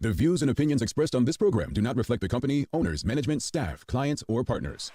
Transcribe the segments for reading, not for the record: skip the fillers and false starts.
The views and opinions expressed on this program do not reflect the company, owners, management, staff, clients, or partners.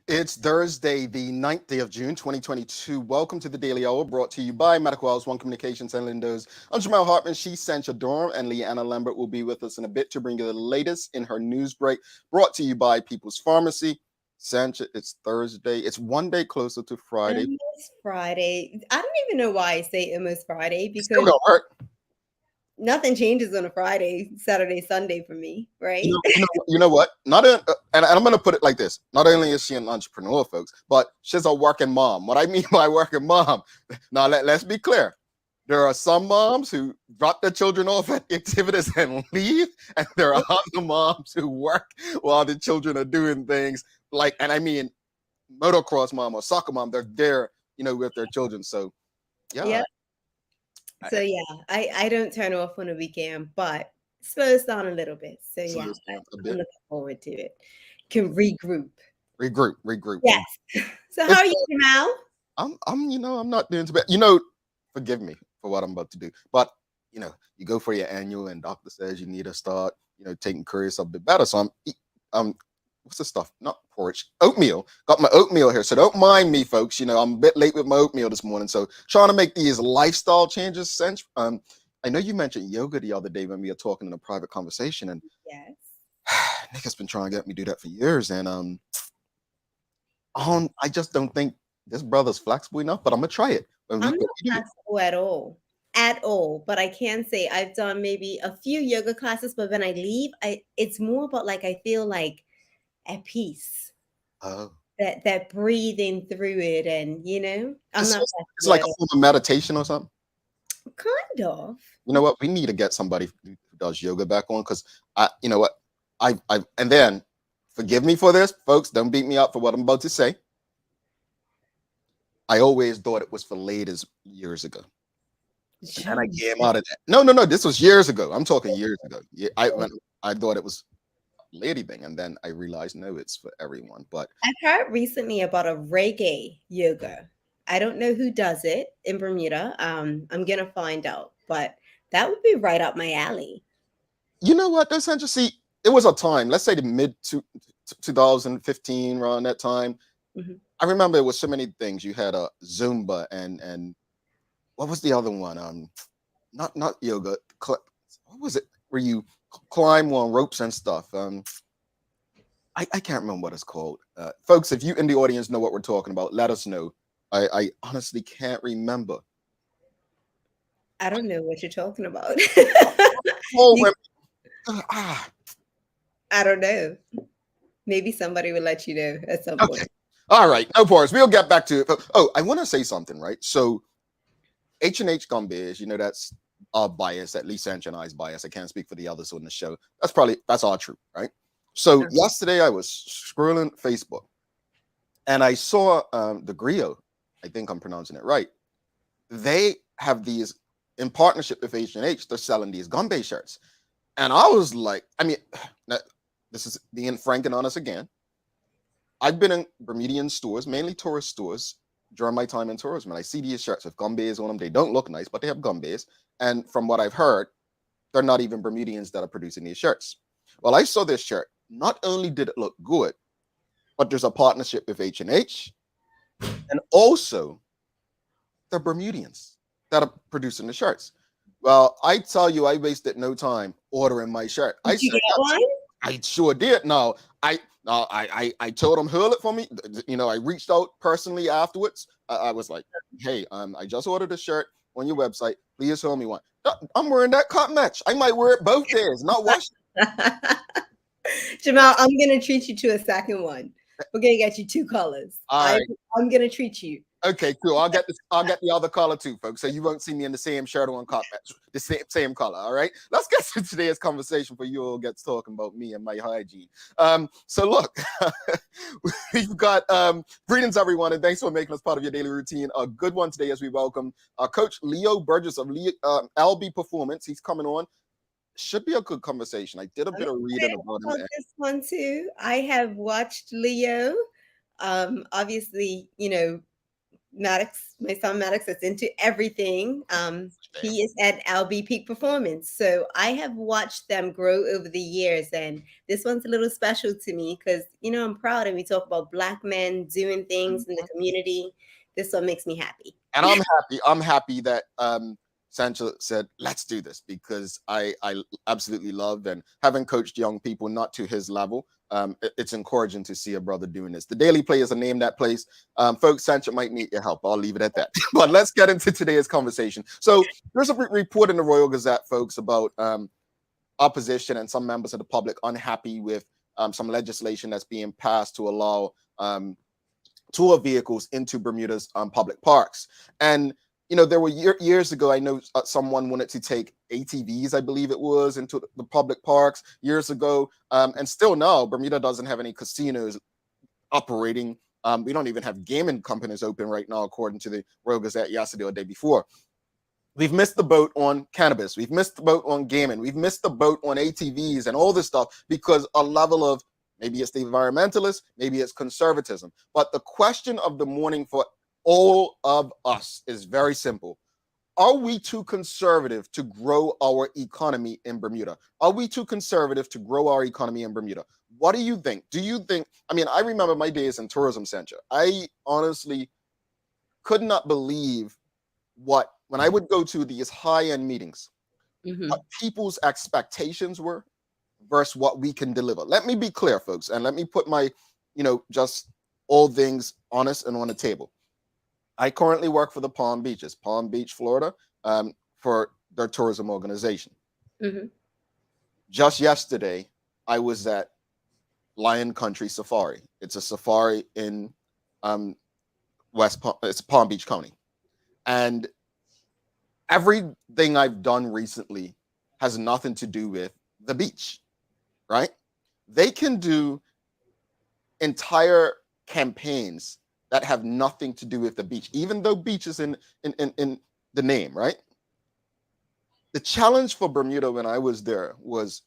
It's Thursday, the 9th day of June, 2022. Welcome to the Daily Hour, brought to you by Medical House, One Communications and Lindos. I'm Jamal Hartman, she's Sancha Durham, and Leanna Lambert will be with us in a bit to bring you the latest in her news break, brought to you by People's Pharmacy. Sancha, it's Thursday. It's one day closer to Friday. Almost Friday. I don't even know why I say almost Friday, It's still because gonna hurt. nothing changes on a Friday, Saturday, Sunday for me, right? You know what? And I'm going to put it like this. Not only is she an entrepreneur, folks, but she's a working mom. What I mean by working mom, now let's be clear. There are some moms who drop their children off at activities and leave, and there are other moms who work while the children are doing things like, and I mean, motocross mom or soccer mom. They're there, with their children. So, yeah. Yep. So yeah, I don't turn off on a weekend, but slows down a little bit. So yeah, I'm looking forward to it. Can regroup. Regroup. Yes. So how are you, Jamal? I'm not doing too bad. Forgive me for what I'm about to do, but you go for your annual, and doctor says you need to start, taking care of yourself a bit better. So I'm what's the stuff? Not porridge, oatmeal. Got my oatmeal here, so don't mind me, folks. I'm a bit late with my oatmeal this morning, so trying to make these lifestyle changes. I know you mentioned yoga the other day when we were talking in a private conversation, and yes, Nick been trying to get me to do that for years, and I just don't think this brother's flexible enough. But I'm gonna try it. I'm not flexible at all. But I can say I've done maybe a few yoga classes, but when I leave, it's more about like I feel like at peace. Oh. That breathing through it, and it's like a form of meditation or something. Kind of. You know what? We need to get somebody who does yoga back on, because and then forgive me for this, folks. Don't beat me up for what I'm about to say. I always thought it was for ladies years ago, and I came out of that. No. This was years ago. I'm talking years ago. Yeah, I thought it was lady thing, and then I realized no, it's for everyone. But I've heard recently about a reggae yoga. I don't know who does it in Bermuda. I'm gonna find out, but that would be right up my alley. You know what? Those see, it was a time. Let's say the mid 2015, around that time. Mm-hmm. I remember it was so many things. You had a Zumba and what was the other one? Not yoga. What was it? Where you climb on ropes and stuff. I can't remember what it's called. Folks, if you in the audience know what we're talking about, let us know. I honestly can't remember. I don't know what you're talking about. I don't know. Maybe somebody will let you know at some point. All right, no worries. We'll get back to it. Oh, I want to say something, right? So H&H Gumbears, that's our bias, at least Sancha and I's bias. I can't speak for the others on the show. That's our truth, right? So yesterday I was scrolling Facebook, and I saw the Griot, I think I'm pronouncing it right. They have these in partnership with H&H. They're selling these Gumbe shirts, and I was like, this is being frank and honest again. I've been in Bermudian stores, mainly tourist stores, during my time in tourism, and I see these shirts with Gumbears on them. They don't look nice, but they have Gumbears. And from what I've heard, they're not even Bermudians that are producing these shirts. Well, I saw this shirt. Not only did it look good, but there's a partnership with H&H, and also the Bermudians that are producing the shirts. Well, I tell you, I wasted no time ordering my shirt. I Did you said, get one? I sure did. No, I told them hurl it for me. I reached out personally afterwards. I was like, hey, I just ordered a shirt on your website. Please hurl me one. I'm wearing that cotton match. I might wear it both days, not wash. Jamal, I'm gonna treat you to a second one. We're gonna get you 2 colors. All right. I'm gonna treat you. Okay, cool. I'll get this. I'll get the other color too, folks. So you won't see me in the same shirt on cotton match, the same color. All right. Let's get to today's conversation for you all gets talking about me and my hygiene. So look, we've got greetings everyone, and thanks for making us part of your daily routine. A good one today as we welcome Coach Leo Burgess of LB Performance. He's coming on. Should be a good conversation. I did a bit of reading about him. This one too. I have watched Leo. Obviously, Maddox, my son Maddox, is into everything. He is at LB Peak Performance. So I have watched them grow over the years. And this one's a little special to me because, I'm proud and we talk about Black men doing things in the community. This one makes me happy. And I'm happy. I'm happy that Sancho said, let's do this, because I absolutely love, and having coached young people not to his level, it's encouraging to see a brother doing this. The Daily Play is a name that place. Folks, Sancho might need your help. I'll leave it at that. But let's get into today's conversation. So there's a report in the Royal Gazette, folks, about opposition and some members of the public unhappy with some legislation that's being passed to allow tour vehicles into Bermuda's public parks. And there were years ago, I know someone wanted to take ATVs, I believe it was, into the public parks years ago. And still now, Bermuda doesn't have any casinos operating. We don't even have gaming companies open right now, according to the Royal Gazette yesterday or the day before. We've missed the boat on cannabis. We've missed the boat on gaming. We've missed the boat on ATVs and all this stuff because a level of, maybe it's the environmentalists, maybe it's conservatism. But the question of the morning for all of us is very simple. Are we too conservative to grow our economy in Bermuda? Are we too conservative to grow our economy in Bermuda? What do you think? Do you think, I remember my days in tourism center. I honestly could not believe when I would go to these high-end meetings, what people's expectations were versus what we can deliver. Let me be clear, folks, and let me put my, just all things honest and on the table. I currently work for the Palm Beaches, Palm Beach, Florida, for their tourism organization. Just yesterday, I was at Lion Country Safari. It's a safari in it's Palm Beach County. And everything I've done recently has nothing to do with the beach, right? They can do entire campaigns that have nothing to do with the beach, even though beach is in the name, right? The challenge for Bermuda when I was there was,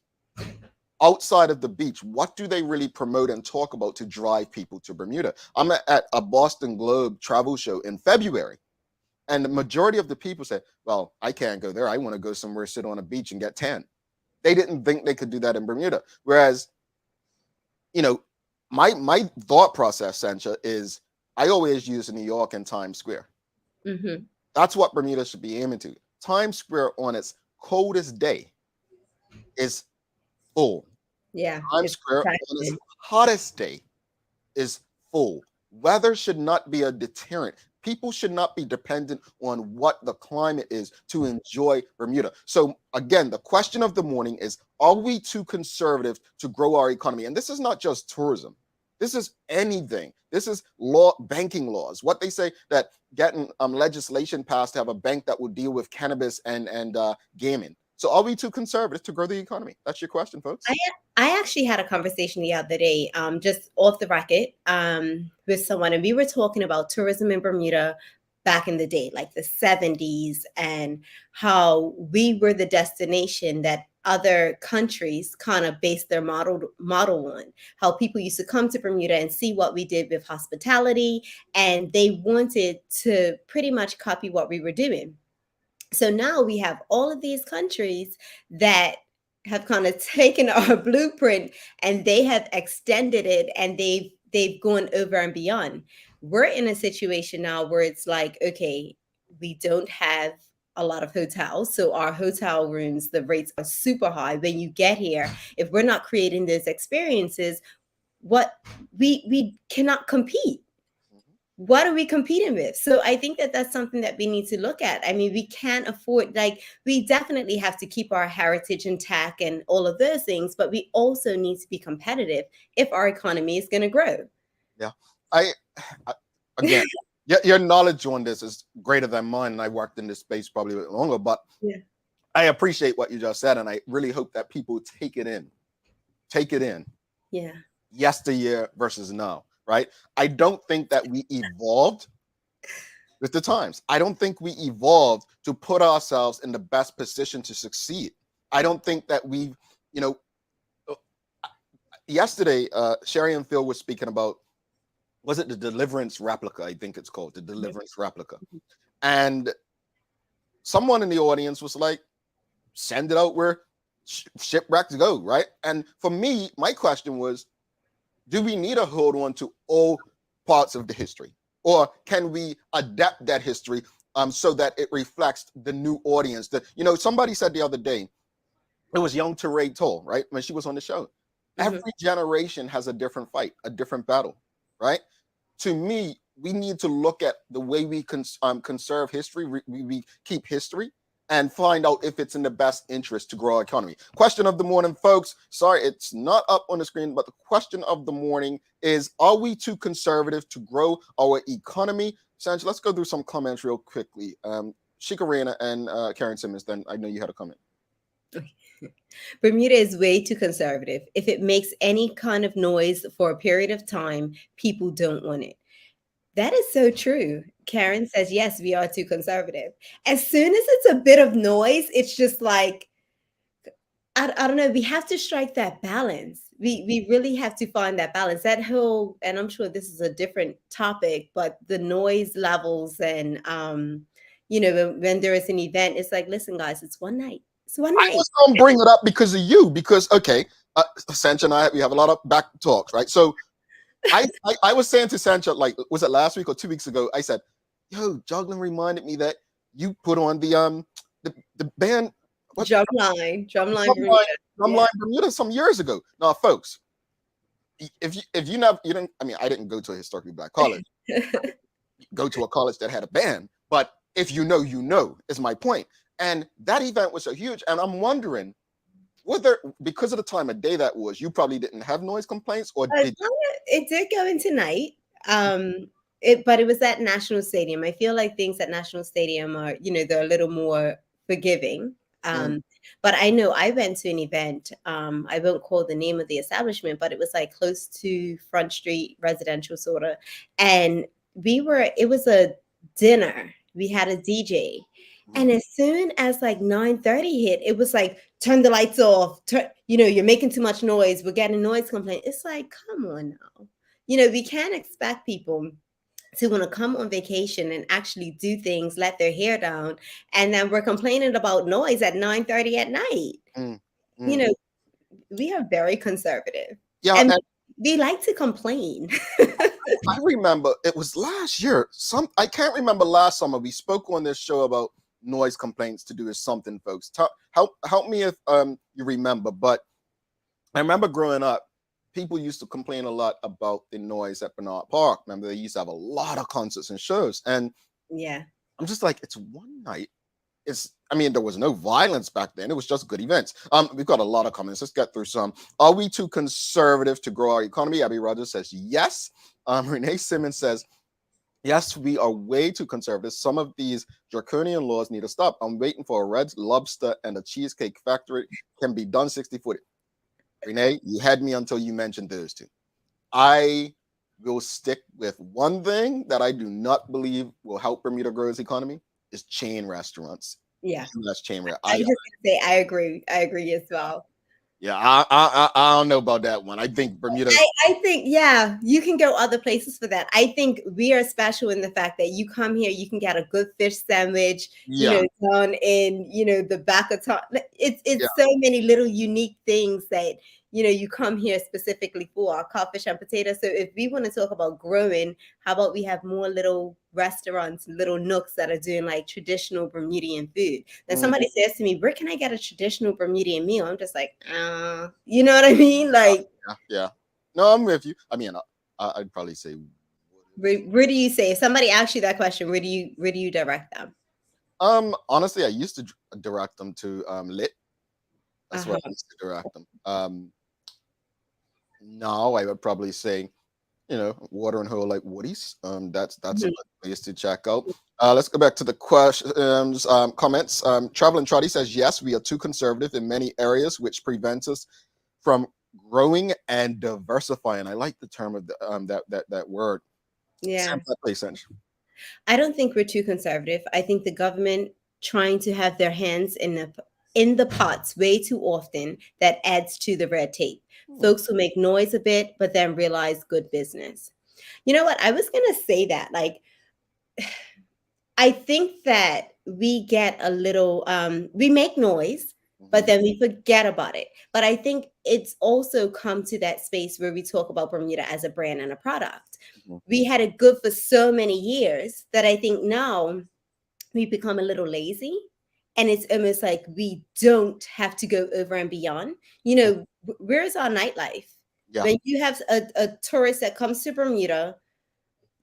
outside of the beach, what do they really promote and talk about to drive people to Bermuda? I'm at a Boston Globe travel show in February, and the majority of the people said, well, I can't go there. I want to go somewhere, sit on a beach and get tan. They didn't think they could do that in Bermuda. Whereas, my thought process, Sancha, is I always use New York and Times Square. That's what Bermuda should be aiming to. Times Square on its coldest day is full. Yeah. Times Square on its hottest day is full. Weather should not be a deterrent. People should not be dependent on what the climate is to enjoy Bermuda. So again, the question of the morning is, are we too conservative to grow our economy? And this is not just tourism. This is anything. This is banking laws. What they say, that getting legislation passed to have a bank that will deal with cannabis and gaming. So are we too conservative to grow the economy? That's your question, folks. I actually had a conversation the other day, just off the record, with someone, and we were talking about tourism in Bermuda back in the day, like the 70s, and how we were the destination that other countries kind of based their model on, how people used to come to Bermuda and see what we did with hospitality, and they wanted to pretty much copy what we were doing. So now we have all of these countries that have kind of taken our blueprint and they have extended it, and they've gone over and beyond. We're in a situation now where it's like, okay, we don't have a lot of hotels. So our hotel rooms, the rates are super high. When you get here, if we're not creating those experiences, what we cannot compete. What are we competing with? So I think that that's something that we need to look at. I mean, we can't afford, like, we definitely have to keep our heritage intact and all of those things, but we also need to be competitive if our economy is going to grow. Yeah. I again, your knowledge on this is greater than mine, and I worked in this space probably a bit longer, but Yeah. I appreciate what you just said, and I really hope that people take it in. Yeah. Yesteryear versus now, right? I don't think that we evolved with the times. I don't think we evolved to put ourselves in the best position to succeed. I don't think that we've, yesterday, Sherry and Phil was speaking about, was it the Deliverance replica? I think it's called the Deliverance replica. And someone in the audience was like, send it out where shipwrecks go, right? And for me, my question was, do we need to hold on to all parts of the history? Or can we adapt that history so that it reflects the new audience? That, somebody said the other day, it was young Teray Toll, right? When she was on the show. Every generation has a different fight, a different battle, right? To me, we need to look at the way we conserve history, we keep history, and find out if it's in the best interest to grow our economy. Question of the morning, folks. Sorry, it's not up on the screen, but the question of the morning is, are we too conservative to grow our economy? Sanj, let's go through some comments real quickly. Shikarena and Karen Simmons, then I know you had a comment. Bermuda is way too conservative. If it makes any kind of noise for a period of time, people don't want it. That is so true. Karen says, yes, we are too conservative. As soon as it's a bit of noise, it's just like, I don't know. We have to strike that balance. We really have to find that balance. That whole, and I'm sure this is a different topic, but the noise levels and, when there is an event, it's like, listen, guys, it's one night. It's one night. I was going to bring it up because of you, because, okay, Sancha and I, we have a lot of back talks, right? So I was saying to Sancha, like, was it last week or 2 weeks ago? I said, yo, Juggling reminded me that you put on the band Drumline Bermuda some years ago. Now, folks, if you didn't, I mean, I didn't go to a historically black college. Go to a college that had a band, but if you know, is my point. And that event was so huge, and I'm wondering, whether because of the time of day that was, you probably didn't have noise complaints, or did it did go into night. But it was at National Stadium. I feel like things at National Stadium are, they're a little more forgiving. But I know I went to an event. I won't call the name of the establishment, but it was like close to Front Street, residential sort of. And it was a dinner. We had a DJ. And as soon as like 9:30 hit, it was like, turn the lights off. You're making too much noise. We're getting noise complaint. It's like, come on now. We can't expect people to want to come on vacation and actually do things, let their hair down, and then we're complaining about noise at 9:30 at night. We are very conservative. Yeah, and we like to complain. I remember it was last year. I can't remember last summer. We spoke on this show about noise complaints to do with something, folks. Help me if you remember. But I remember growing up, people used to complain a lot about the noise at Bernard Park. Remember, they used to have a lot of concerts and shows. And yeah, I'm just like, it's one night. There was no violence back then. It was just good events. We've got a lot of comments. Let's get through some. Are we too conservative to grow our economy? Abby Rogers says yes. Renee Simmons says, yes, we are way too conservative. Some of these draconian laws need to stop. I'm waiting for a Red Lobster and a Cheesecake Factory can be done 60-40. Renee, you had me until you mentioned those two. I will stick with one thing that I do not believe will help Bermuda grow its economy is chain restaurants. Yeah, that's chain restaurants. I was just gonna say I agree. I agree as well. Yeah, I don't know about that one. I think Bermuda. I think, you can go other places for that. I think we are special in the fact that you come here, you can get a good fish sandwich, down in, the back of town. It's so many little unique things that, you come here specifically for our codfish and potatoes. So if we want to talk about growing, how about we have more little restaurants, little nooks that are doing like traditional Bermudian food? Then somebody says to me, where can I get a traditional Bermudian meal? I'm just like, you know what I mean? Like, yeah. No, I'm with you. I mean, I'd probably say, where do you say, if somebody asks you that question, where do you direct them? honestly, I used to direct them to Lit. That's where Uh-huh. I used to direct them. Now I would probably say, Water and Hole like Woody's. That's a Mhm. good place to check out. Let's go back to the questions, comments. Traveling Trotty says, yes, we are too conservative in many areas, which prevents us from growing and diversifying. I like the term of that word. Yeah. Sam, please, Sanj. I don't think we're too conservative. I think the government trying to have their hands in the pots way too often, that adds to the red tape. Folks who make noise a bit, but then realize good business. You know what? I was gonna say that. Like, I think that we get a little we make noise, but Mhm, then we forget about it. But I think it's also come to that space where we talk about Bermuda as a brand and a product. mhm. We had it good for so many years that I think now we become a little lazy, and it's almost like we don't have to go over and beyond. Where's our nightlife? Yeah, When you have a tourist that comes to Bermuda,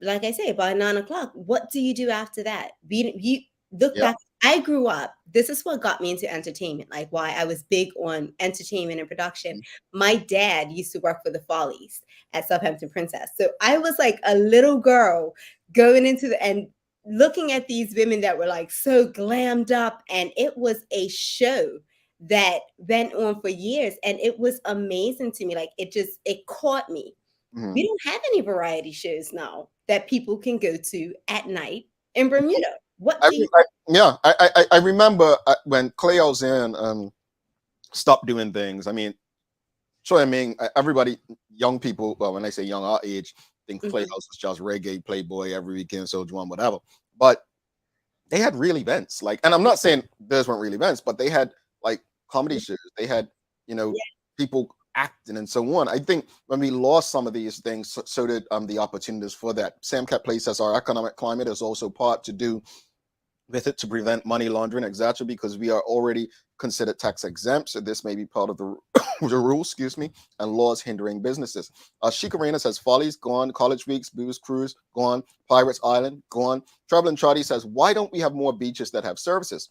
like I say, by 9 o'clock, what do you do after that? You look yeah. back. I grew up. This is what got me into entertainment, like why I was big on entertainment and production. Mhm. My dad used to work for the Follies at Southampton Princess. So I was like a little girl going into and looking at these women that were like so glammed up. And it was a show that went on for years. And it was amazing to me. Like it caught me. Mhm. We don't have any variety shows now that people can go to at night in Bermuda. What I, do you? yeah, I remember when Cleo Zan stopped doing things. I mean, so I mean, everybody, young people. Well, when I say young, our age, think Playhouse Mhm. was just reggae, Playboy, every weekend, Soldier One, whatever. But they had real events. Like, and I'm not saying those weren't real events, but they had like comedy shows. They had, you know, Yeah, people acting and so on. I think when we lost some of these things, so did the opportunities for that. Sam Cat Place says our economic climate is also part to do with it to prevent money laundering, etc., because we are already considered tax exempt. So this may be part of the, the rule, excuse me, and laws hindering businesses. Shikarina says Follies gone, College Weeks, Booze Cruise gone, Pirates Island gone. Traveling Trotty says, why don't we have more beaches that have services?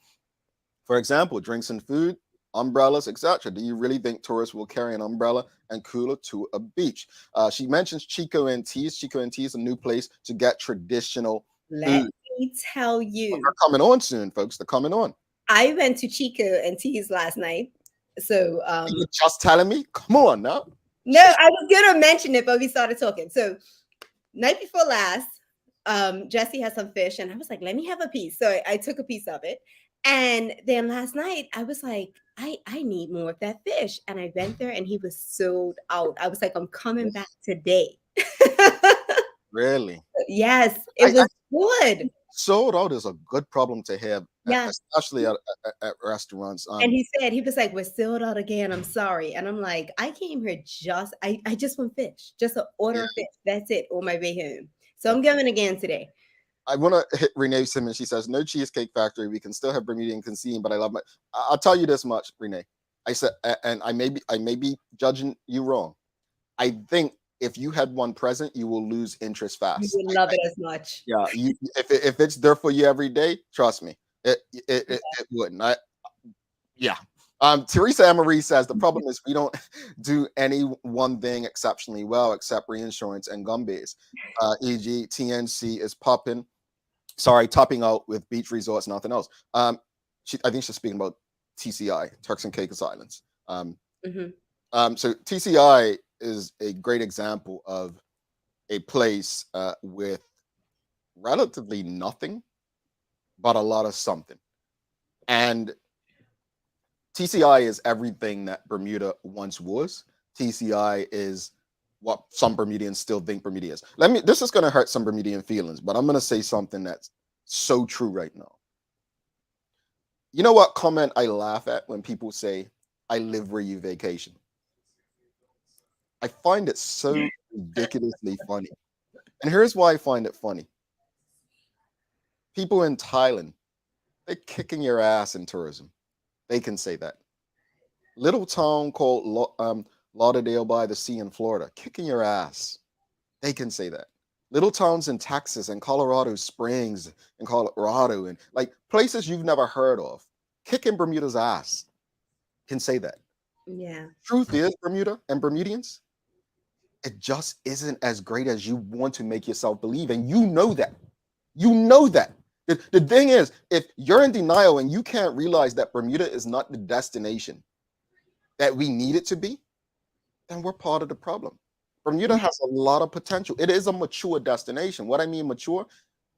For example, drinks and food, umbrellas, etc. Do you really think tourists will carry an umbrella and cooler to a beach? She mentions Chico and Teas. Chico and Teas is a new place to get traditional let food. me tell But they're you. coming on soon, folks. They're coming on. I went to Chico and Teas last night. So You just telling me? Come on now. no, I was gonna mention it, but we started talking. So night before last, Jesse had some fish, and I was like, let me have a piece. So I took a piece of it. And then last night, I was like, I need more of that fish. And I went there and he was sold out. I was like, I'm coming back today. Really? Yes, I, it I was good. sold out is a good problem to have, Yeah. especially at restaurants. And he was like, we're sold out again. I'm sorry. And I'm like, I came here I just want fish, just an order Yeah, of fish. That's it on my way home. So I'm going again today. I want to hit Renee Simmons. She says, no Cheesecake Factory. We can still have Bermudian cuisine, but I love my. I'll tell you this much, Renee. I said, and I may be judging you wrong. I think if you had one present, you will lose interest You fast. would love it as much. Yeah, you if it's there for you every day, trust me, it wouldn't. Yeah. Teresa Emery says the problem is we don't do any one thing exceptionally well except reinsurance and gumbies. E.g., TNC is topping out with beach resorts, nothing else. I think she's speaking about TCI, Turks and Caicos Islands. Mhm. So TCI is a great example of a place with relatively nothing, but a lot of something. And TCI is everything that Bermuda once was. TCI is what some Bermudians still think Bermuda is. This is going to hurt some Bermudian feelings, but I'm going to say something that's so true right now. You know what comment I laugh at when people say, I live where you vacation? I find it so ridiculously funny. And here's why I find it funny. People in Thailand, they're kicking your ass in tourism. They can say that. Little town called Lauderdale by the Sea in Florida, kicking your ass. They can say that. Little towns in Texas and Colorado Springs and Colorado and like places you've never heard of, kicking Bermuda's ass, can say that. Yeah. Truth is, Bermuda and Bermudians, it just isn't as great as you want to make yourself believe. And you know that. You know that. The thing is, if you're in denial and you can't realize that Bermuda is not the destination that we need it to be, then we're part of the problem. Bermuda has a lot of potential. It is a mature destination. What I mean mature,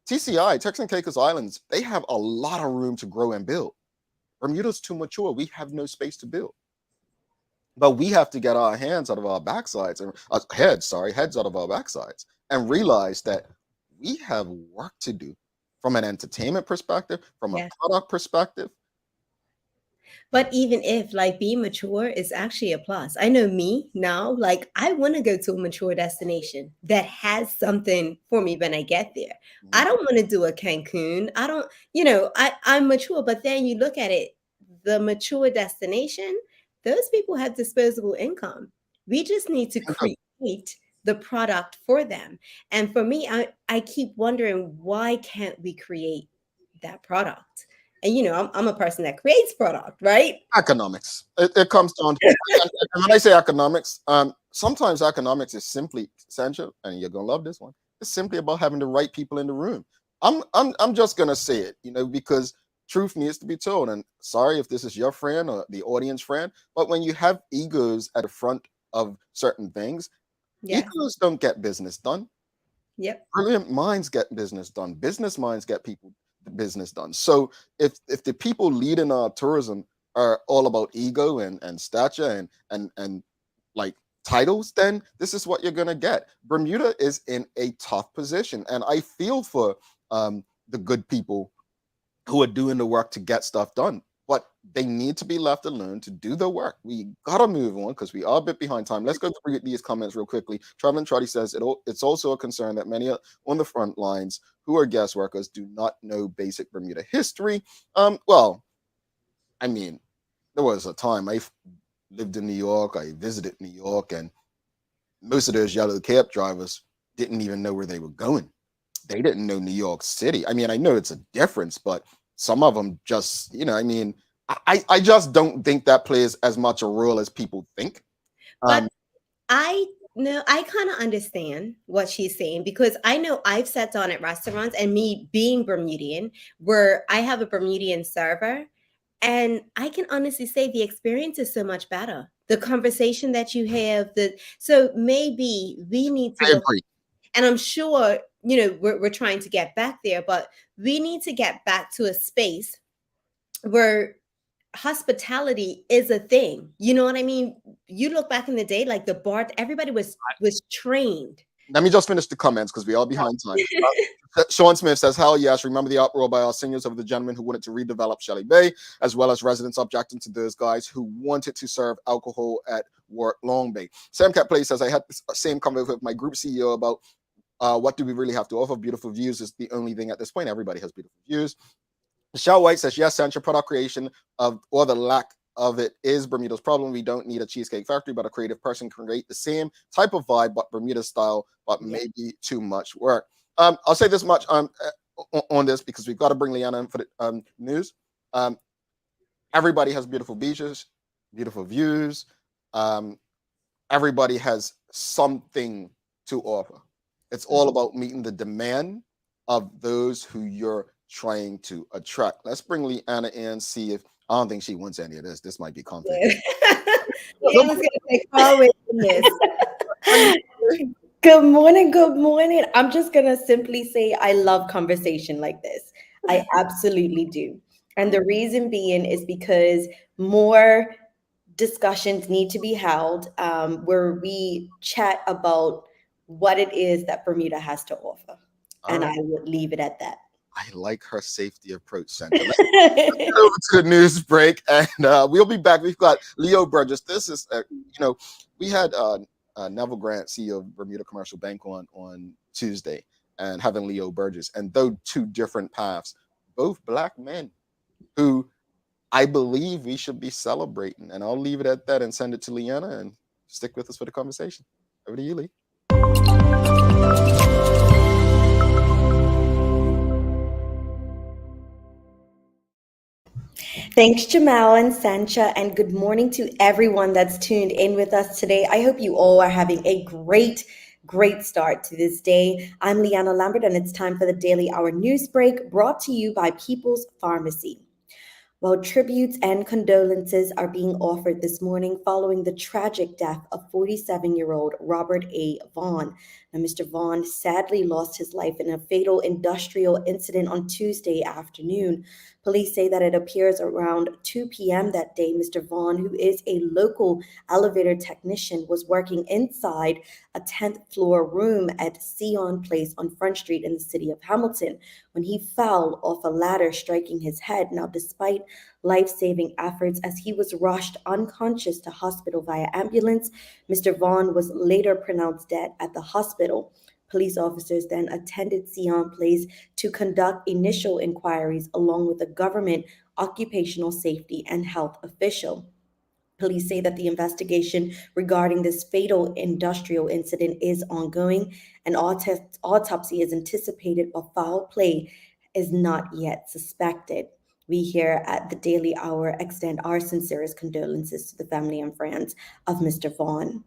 TCI, Turks and Caicos Islands, they have a lot of room to grow and build. Bermuda's too mature. We have no space to build. But we have to get our hands out of our backsides and heads out of our backsides and realize that we have work to do from an entertainment perspective, from a product perspective. But even if like being mature is actually a plus. I know me now, like I want to go to a mature destination that has something for me when I get there. I don't want to do a Cancun. I don't, I'm mature, but then you look at it, the mature destination, those people have disposable income. We just need to create the product for them. And for me, I keep wondering, why can't we create that product? And I'm a person that creates product, right? Economics. It comes down to, and when I say economics, sometimes economics is simply essential, and you're gonna love this one. It's simply about having the right people in the room. I'm just gonna say it, because truth needs to be told. And sorry if this is your friend or the audience friend, but when you have egos at the front of certain things, egos don't get business done. Yep. Brilliant minds get business done. Business minds get business done. So if the people leading our tourism are all about ego and stature and like titles, then this is what you're gonna get. Bermuda is in a tough position, and I feel for the good people who are doing the work to get stuff done, but they need to be left alone to do the work. We gotta move on because we are a bit behind time. Let's go through these comments real quickly. Traveling Trotty says it's also a concern that many on the front lines who are guest workers do not know basic Bermuda history. Well, I mean, there was a time I lived in New York. I visited New York, and most of those yellow cab drivers didn't even know where they were going. They didn't know New York City. I mean, I know it's a difference, but some of them just, I just don't think that plays as much a role as people think. But I kind of understand what she's saying, because I know I've sat down at restaurants, and me being Bermudian, where I have a Bermudian server, and I can honestly say the experience is so much better. The conversation that you have, so maybe we need to look, and I'm sure, we're trying to get back there, but we need to get back to a space where hospitality is a thing. You know what I mean? You look back in the day, like the bar, everybody was trained. Let me just finish the comments because we are behind time. Sean Smith says, hell yes, remember the uproar by our seniors of the gentleman who wanted to redevelop Shelley Bay, as well as residents objecting to those guys who wanted to serve alcohol at Warwick Long Bay. Sam Cat Play says, I had the same convo with my group CEO about what do we really have to offer. Beautiful views is the only thing at this point. Everybody has beautiful views. Michelle White says, yes, central product creation or the lack of it is Bermuda's problem. We don't need a cheesecake factory, but a creative person can create the same type of vibe, but Bermuda style, but maybe too much work. I'll say this much on this because we've got to bring Leanna in for the news. Everybody has beautiful beaches, beautiful views. Everybody has something to offer. It's all about meeting the demand of those who you're trying to attract. Let's bring Leanna in, see if I don't think she wants any of this. This might be conflict. Good morning. Good morning. I'm just going to simply say I love conversation like this. I absolutely do. And the reason being is because more discussions need to be held where we chat about what it is that Bermuda has to offer. And I would leave it at that. I like her safety approach, Sandra. Let's get over to the news break, and we'll be back. We've got Leo Burgess. This is, we had Neville Grant, CEO of Bermuda Commercial Bank, on Tuesday, and having Leo Burgess, and though two different paths, both Black men who I believe we should be celebrating. And I'll leave it at that and send it to Leanna and stick with us for the conversation. Over to you, Lee. Thanks, Jamal and Sancha, and good morning to everyone that's tuned in with us today. I hope you all are having a great start to this day. I'm Leanna Lambert, and it's time for the Daily Hour News Break, brought to you by People's Pharmacy. Well, tributes and condolences are being offered this morning following the tragic death of 47-year-old Robert A. Vaughn. Now, Mr. Vaughn sadly lost his life in a fatal industrial incident on Tuesday afternoon. Police say that it appears around 2 p.m. that day, Mr. Vaughn, who is a local elevator technician, was working inside a 10th floor room at Sion Place on Front Street in the city of Hamilton when he fell off a ladder, striking his head. Now, despite life-saving efforts, as he was rushed unconscious to hospital via ambulance, Mr. Vaughn was later pronounced dead at the hospital. Police officers then attended Sion Place to conduct initial inquiries along with a government occupational safety and health official. Police say that the investigation regarding this fatal industrial incident is ongoing, and autopsy is anticipated, but foul play is not yet suspected. We here at the Daily Hour extend our sincerest condolences to the family and friends of Mr. Vaughn.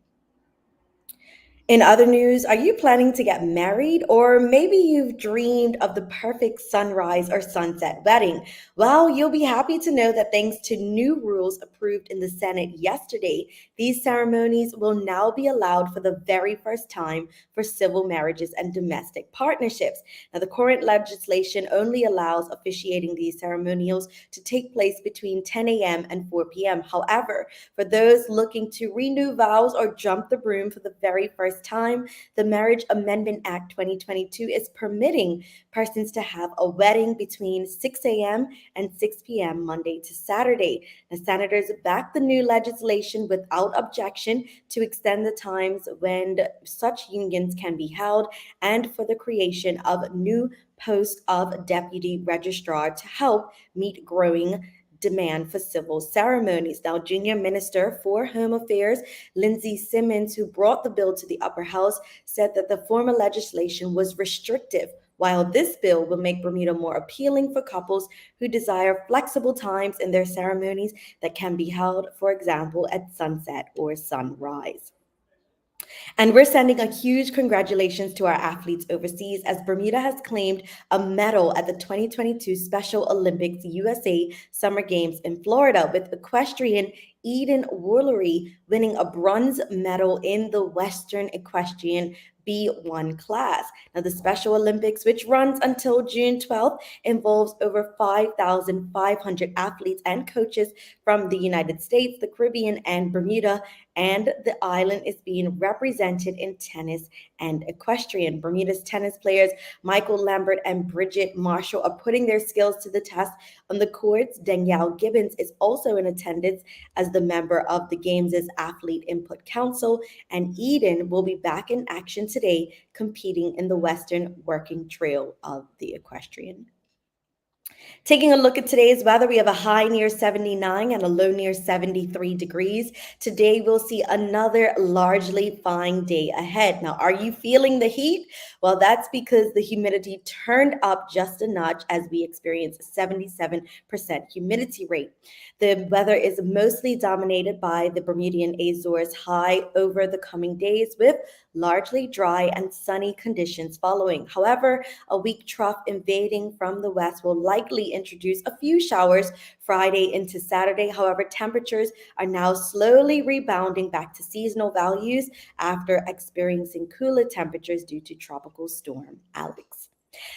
In other news, are you planning to get married? Or maybe you've dreamed of the perfect sunrise or sunset wedding. Well, you'll be happy to know that thanks to new rules approved in the Senate yesterday, these ceremonies will now be allowed for the very first time for civil marriages and domestic partnerships. Now, the current legislation only allows officiating these ceremonials to take place between 10 a.m. and 4 p.m. However, for those looking to renew vows or jump the broom for the very first time, the Marriage Amendment Act 2022 is permitting persons to have a wedding between 6 a.m. and 6 p.m. Monday to Saturday. The senators backed the new legislation without objection to extend the times when such unions can be held and for the creation of new post of deputy registrar to help meet growing demand for civil ceremonies. Now, Junior Minister for Home Affairs, Lindsey Simmons, who brought the bill to the upper house, said that the former legislation was restrictive, while this bill will make Bermuda more appealing for couples who desire flexible times in their ceremonies that can be held, for example, at sunset or sunrise. And we're sending a huge congratulations to our athletes overseas, as Bermuda has claimed a medal at the 2022 Special Olympics USA Summer Games in Florida, with equestrian Eden Woolery winning a bronze medal in the Western Equestrian B1 class. Now, the Special Olympics, which runs until June 12th, involves over 5,500 athletes and coaches from the United States, the Caribbean, and Bermuda, and the island is being represented in tennis and equestrian. Bermuda's tennis players Michael Lambert and Bridget Marshall are putting their skills to the test on the courts. Danielle Gibbons is also in attendance as the member of the Games' Athlete Input Council, and Eden will be back in action today, competing in the Western Working Trail of the equestrian. Taking a look at today's weather, we have a high near 79 and a low near 73 degrees. Today, we'll see another largely fine day ahead. Now, are you feeling the heat? Well, that's because the humidity turned up just a notch as we experience a 77% humidity rate. The weather is mostly dominated by the Bermudian Azores high over the coming days, with largely dry and sunny conditions following. However, a weak trough invading from the west will likely introduce a few showers Friday into Saturday. However, temperatures are now slowly rebounding back to seasonal values after experiencing cooler temperatures due to Tropical Storm Alex.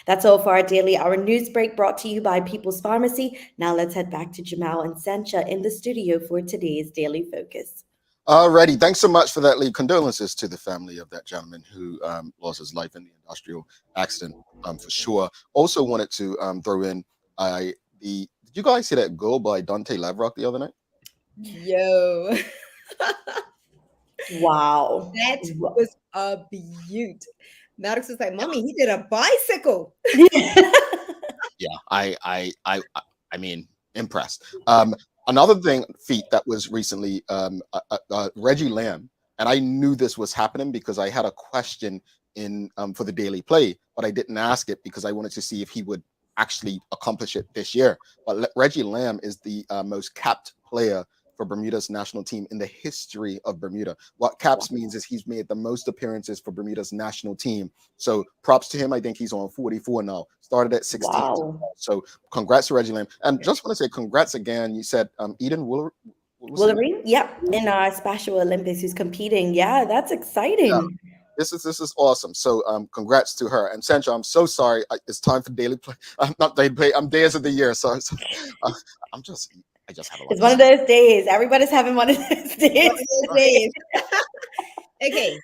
That's all for our Daily Hour News Break, brought to you by People's Pharmacy. Now let's head back to Jamal and Sancha in the studio for today's Daily Focus. Alrighty, thanks so much for that, Lee. Condolences to the family of that gentleman who lost his life in the industrial accident, for sure. Also wanted to throw in did you guys see that goal by Dante Lavrock the other night? Yo. Wow. That was a beaut. Maddox was like, "Mommy, he did a bicycle." Yeah, I mean, impressed. Another feat that was recently Reggie Lamb, and I knew this was happening because I had a question in for the Daily Play, but I didn't ask it because I wanted to see if he would actually accomplish it this year. But Reggie Lamb is the most capped player for Bermuda's national team in the history of Bermuda. What caps means is he's made the most appearances for Bermuda's national team. So props to him. I think he's on 44 now. Started at 16. Wow. So congrats to Reggie Lamb. And just want to say congrats again. You said Eden Woolery? Yep. In our Special Olympics, who's competing. Yeah, that's exciting. Yeah. This is awesome. So congrats to her. And Sancho, I'm so sorry. It's time for Daily Play. Not Daily Play. I'm Days of the Year. So I just have a lot. It's one of those days. Everybody's having one of those days. Okay.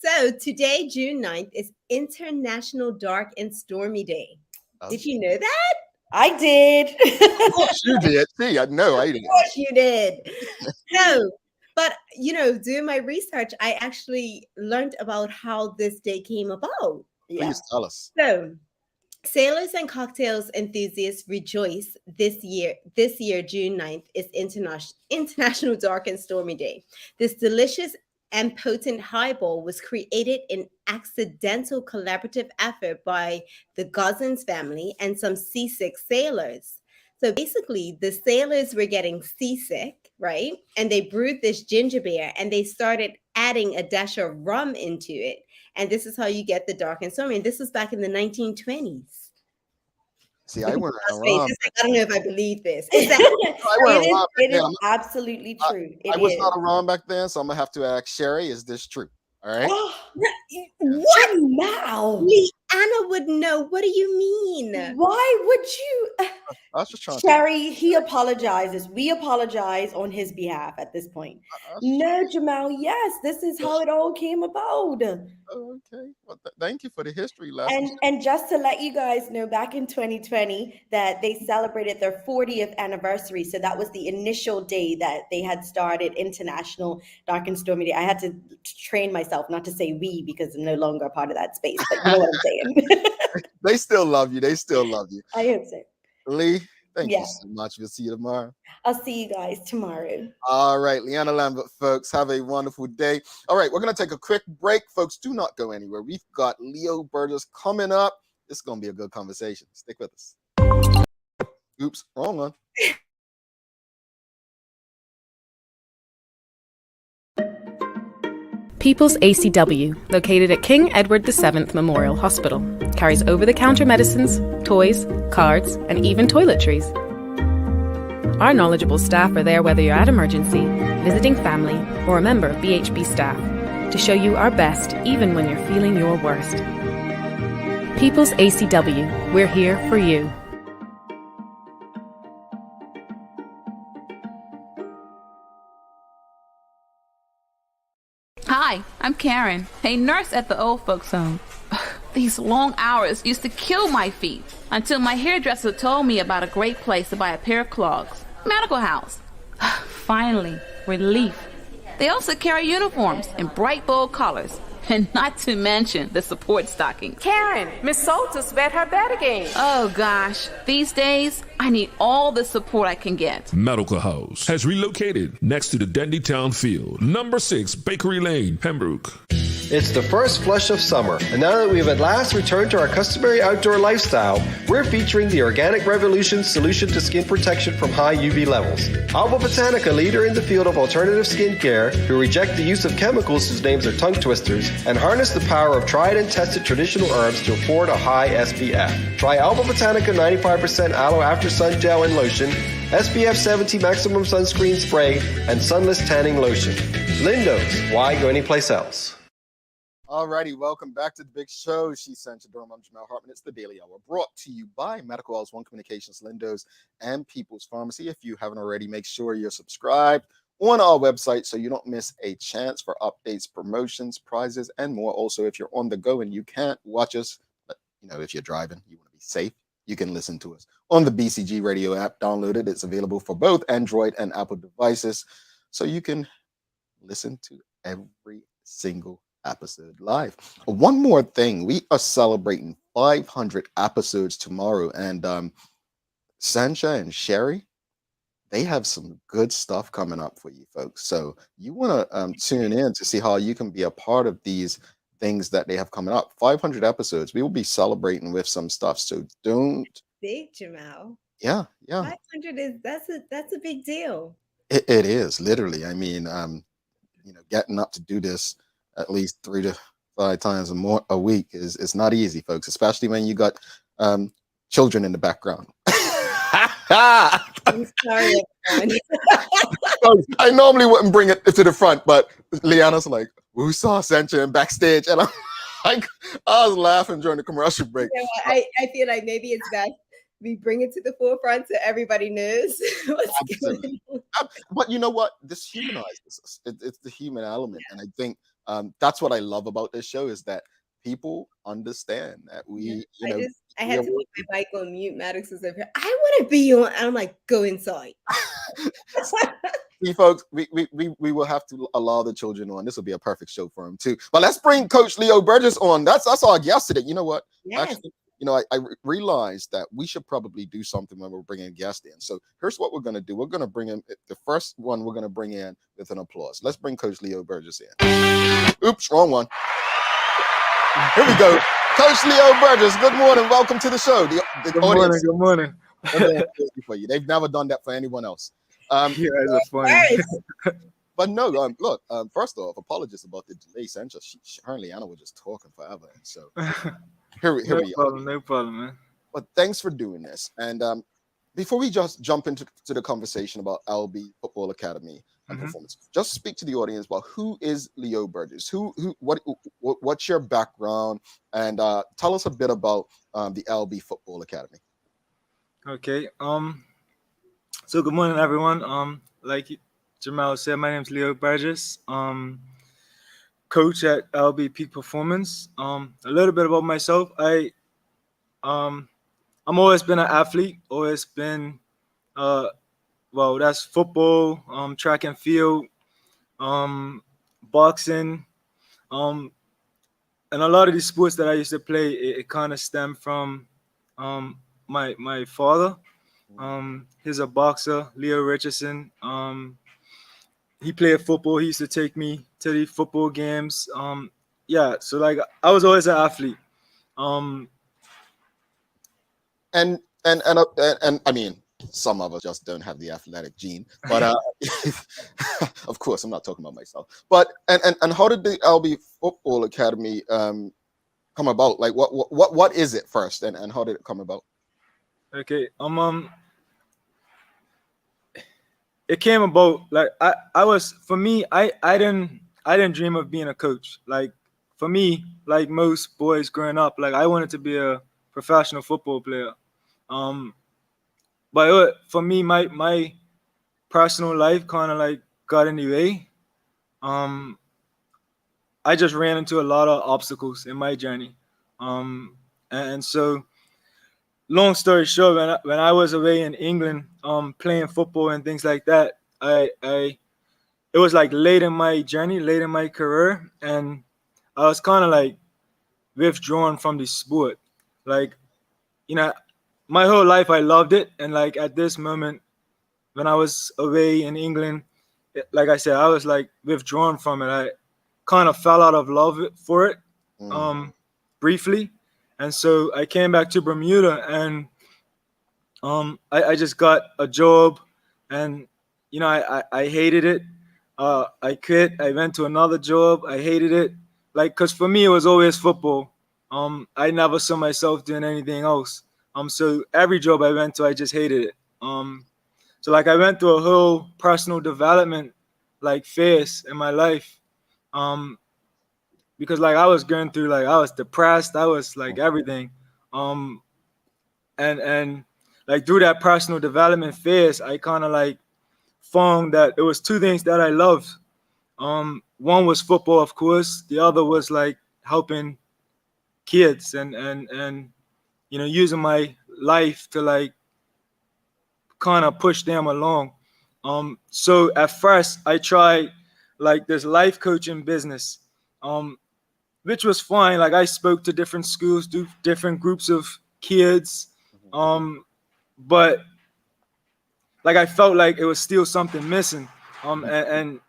So today, June 9th, is International Dark and Stormy Day. Oh. Did you know that? I did. Of course you did. See, I know I did. Of course you did. No, but doing my research, I actually learned about how this day came about. Please tell us. So, sailors and cocktails enthusiasts rejoice this year, June 9th, is International Dark and Stormy Day. This delicious and potent highball was created in accidental collaborative effort by the Gozens family and some seasick sailors. So basically, the sailors were getting seasick, right? And they brewed this ginger beer and they started adding a dash of rum into it. And this is how you get the dark and stormy. And this was back in the 1920s. See, I went around. I don't know if I believe this. It is absolutely true. I was not around back then, so I'm gonna have to ask Sherry, is this true? All right. What now? Anna would know. What do you mean? Why would you? I was just trying. Sherry, he apologizes. We apologize on his behalf at this point. No, Jamal. Yes, this is how it all came about. Okay. Well, thank you for the history lesson. And just to let you guys know, back in 2020, that they celebrated their 40th anniversary. So that was the initial day that they had started International Dark and Stormy Day. I had to train myself not to say we because I'm no longer a part of that space. But you know what I'm saying. They still love you. They still love you. I hope so. Lee, thank you so much. We'll see you tomorrow. I'll see you guys tomorrow. All right, Leanna Lambert, folks, have a wonderful day. All right, we're going to take a quick break. Folks, do not go anywhere. We've got Leo Burgess coming up. This is going to be a good conversation. Stick with us. Oops, wrong one. People's ACW, located at King Edward VII Memorial Hospital, carries over-the-counter medicines, toys, cards, and even toiletries. Our knowledgeable staff are there whether you're at emergency, visiting family, or a member of BHB staff, to show you our best even when you're feeling your worst. People's ACW, we're here for you. Hi, I'm Karen, a nurse at the old folks home. These long hours used to kill my feet until my hairdresser told me about a great place to buy a pair of clogs. Medical House. Finally, relief. They also carry uniforms in bright, bold colors. And not to mention the support stockings. Karen, Miss Soltis bet her bet again. Oh gosh, these days, I need all the support I can get. Medical House has relocated next to the Dendy Town Field, number 6 Bakery Lane, Pembroke. It's the first flush of summer, and now that we've at last returned to our customary outdoor lifestyle, we're featuring the Organic Revolution solution to skin protection from high UV levels. Alba Botanica, leader in the field of alternative skincare, who reject the use of chemicals whose names are tongue twisters, and harness the power of tried and tested traditional herbs to afford a high SPF. Try Alba Botanica 95% Aloe After Sun Gel and Lotion, SPF 70 Maximum Sunscreen Spray, and Sunless Tanning Lotion. Lindo's, why go anyplace else? All righty, welcome back to the big show. She's Sancha Durham. I'm Jamal Hartman. It's the Daily Hour, brought to you by Medical House, One Communications, Lindo's, and People's Pharmacy. If you haven't already, make sure you're subscribed on our website so you don't miss a chance for updates, promotions, prizes, and more. Also, if you're on the go and you can't watch us, but if you're driving, you want to be safe, you can listen to us on the BCG radio app. Download it. It's available for both Android and Apple devices, so you can listen to every single episode live. One more thing, we are celebrating 500 episodes tomorrow, and Sancha and Sherry, they have some good stuff coming up for you folks. So you want to tune in to see how you can be a part of these things that they have coming up. 500 episodes. We will be celebrating with some stuff. So don't. Big, Jamal. Yeah. 500 is that's a big deal. It is literally. I mean, getting up to do this at least 3 to 5 times a week is not easy, folks. Especially when you got children in the background. I'm sorry, everyone. I normally wouldn't bring it to the front, but Liana's like, "Who saw Sancha in backstage?" And I'm like, I was laughing during the commercial break. I feel like maybe it's best we bring it to the forefront so everybody knows what's going on. But you know what? This humanizes us. It's the human element, and I think that's what I love about this show is that people understand that we. I had to put my mic on mute. Maddox was over here. I want to be on. I'm like, go inside. See, folks, we will have to allow the children on. This will be a perfect show for them too. But let's bring Coach Leo Burgess on. That's our guest today. You know what? Yes. Actually, I realized that we should probably do something when we're bringing a guest in. So here's what we're going to do. We're going to bring in the first one. We're going to bring in with an applause. Let's bring Coach Leo Burgess in. Oops, wrong one. Here we go. Coach Leo Burgess, good morning. Welcome to the show. Good morning. For you. They've never done that for anyone else. You guys are funny. But no, look, first off, apologies about the delay. Sancha, her and Liana were just talking forever. And so here we are. No problem, man. But thanks for doing this. And before we just jump into the conversation about LB Football Academy and performance, just speak to the audience about who is Leo Burgess, what's your background, and tell us a bit about the LB Football Academy. Okay. So good morning, everyone. Like Jamal said, my name is Leo Burgess. Coach at LB Peak Performance. A little bit about myself. I'm always been an athlete. Always been that's football, track and field, boxing, and a lot of these sports that I used to play, it kind of stemmed from my father. He's a boxer, Leo Richardson. He played football. He used to take me to the football games. So like I was always an athlete. And I mean, some of us just don't have the athletic gene, but of course, I'm not talking about myself. But and how did the LB Football Academy come about? Like, what is it first, and how did it come about? Okay, it came about like I didn't dream of being a coach. Like for me, like most boys growing up, like I wanted to be a professional football player. But for me, my personal life kind of like got in the way. I just ran into a lot of obstacles in my journey. And so long story short, when I was away in England, playing football and things like that, it was like late in my journey, late in my career, and I was kind of like withdrawn from the sport. Like, my whole life I loved it, and like at this moment, when I was away in England, like I said, I was like withdrawn from it. I kind of fell out of love for it, briefly. And so I came back to Bermuda, and I just got a job, and I hated it. I quit. I went to another job. I hated it, like, because for me it was always football. I never saw myself doing anything else. So every job I went to, I just hated it. So like I went through a whole personal development like phase in my life. Because like I was going through, like I was depressed, I was like everything. And like through that personal development phase, I kind of like found that there was two things that I loved. One was football, of course. The other was like helping kids and using my life to like kind of push them along. So at first I tried like this life coaching business, which was fine. Like I spoke to different schools, different groups of kids, but like I felt like it was still something missing. And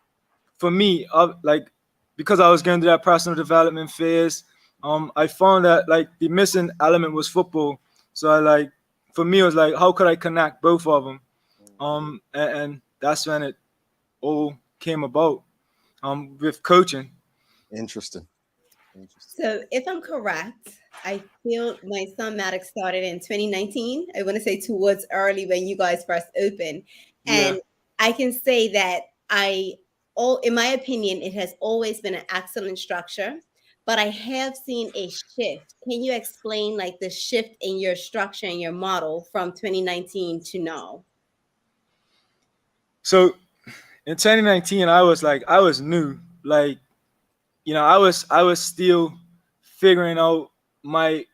for me, like because I was going through that personal development phase, I found that like the missing element was football. So for me, it was like, how could I connect both of them? And that's when it all came about, with coaching. Interesting. So if I'm correct, I feel my son Maddox started in 2019. I want to say towards early when you guys first opened. And I can say that in my opinion, it has always been an excellent structure, but I have seen a shift. Can you explain like the shift in your structure and your model from 2019 to now? So in 2019, I was new. Like, I was still figuring out my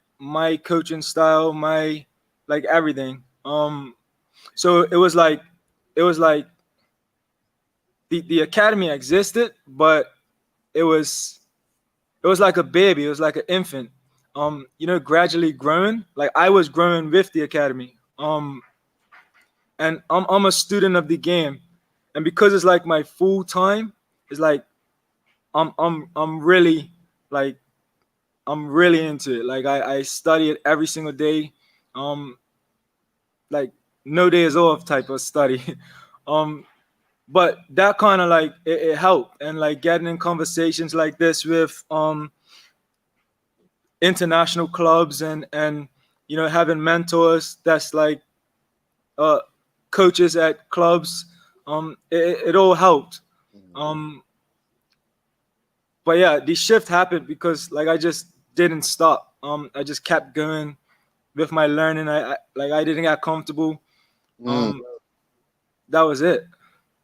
coaching style, my like everything. So it was like the academy existed, but it was like a baby. It was like an infant. Gradually growing. Like I was growing with the academy. And I'm a student of the game, and because it's like my full time, it's like I'm really into it. Like I study it every single day. Like no days off type of study. But that kind of like it helped, and like getting in conversations like this with international clubs and having mentors that's like coaches at clubs, it all helped. But yeah, the shift happened because like I just didn't stop. I just kept going with my learning. I didn't get comfortable. That was it.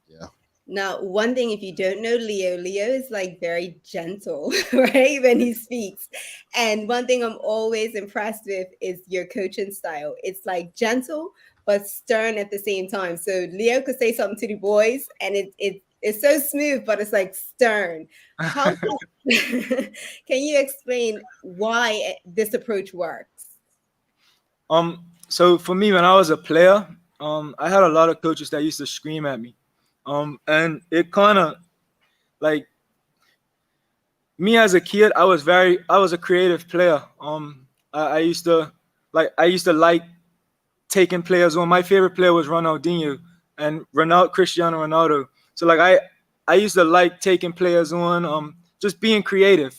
Yeah. Now, one thing, if you don't know Leo is like very gentle, right? When he speaks. And one thing I'm always impressed with is your coaching style. It's like gentle, but stern at the same time. So Leo could say something to the boys and it's so smooth, but it's like stern. How can you explain why this approach works? So for me, when I was a player, I had a lot of coaches that used to scream at me. And it kind of like me as a kid, I was a creative player. I used to like taking players on. My favorite player was Ronaldinho and Cristiano Ronaldo. So like I used to like taking players on, just being creative.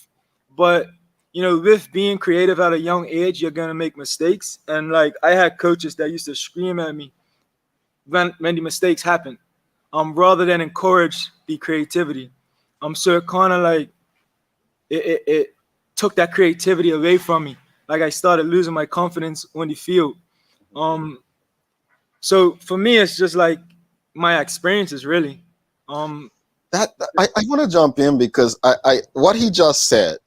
But with being creative at a young age, you're gonna make mistakes. And like I had coaches that used to scream at me when the mistakes happened, rather than encourage the creativity. So it kind of like it took that creativity away from me. Like I started losing my confidence on the field. So for me, it's just like my experiences really. That I want to jump in because I what he just said,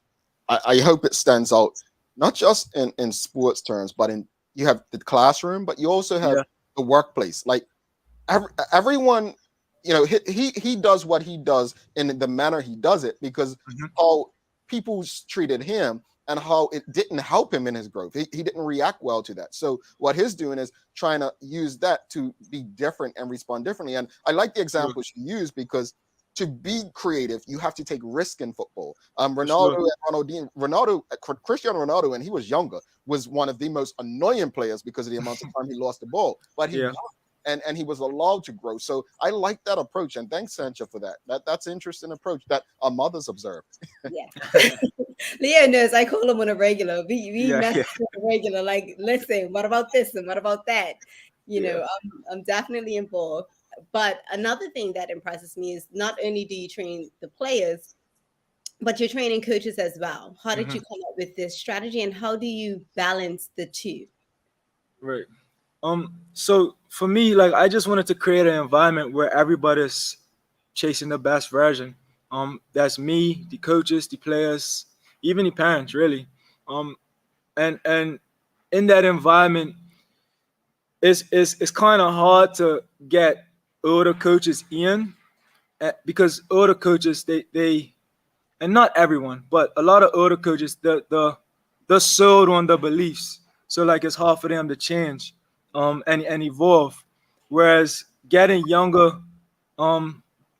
I hope it stands out, not just in sports terms, but you have the classroom, but you also have the workplace. Like everyone, he does what he does in the manner he does it because how people treated him and how it didn't help him in his growth. He didn't react well to that. So what he's doing is trying to use that to be different and respond differently. And I like the examples you use because to be creative, you have to take risk in football. Cristiano Ronaldo, when he was younger, was one of the most annoying players because of the amount of time he lost the ball. But he and he was allowed to grow. So I like that approach, and thanks, Sancha, for that. That's an interesting approach that our mothers observed. Yeah. Leo knows I call him on a regular. We mess on a regular. Like, listen, what about this and what about that? I'm definitely involved. But another thing that impresses me is not only do you train the players, but you're training coaches as well. How did you come up with this strategy, and how do you balance the two? Right. So for me, like I just wanted to create an environment where everybody's chasing the best version. That's me, the coaches, the players, even the parents, really. And in that environment, it's kind of hard to get older coaches in because older coaches, they and not everyone, but a lot of older coaches, they're sold on the beliefs. So like it's hard for them to change and evolve. Whereas getting younger,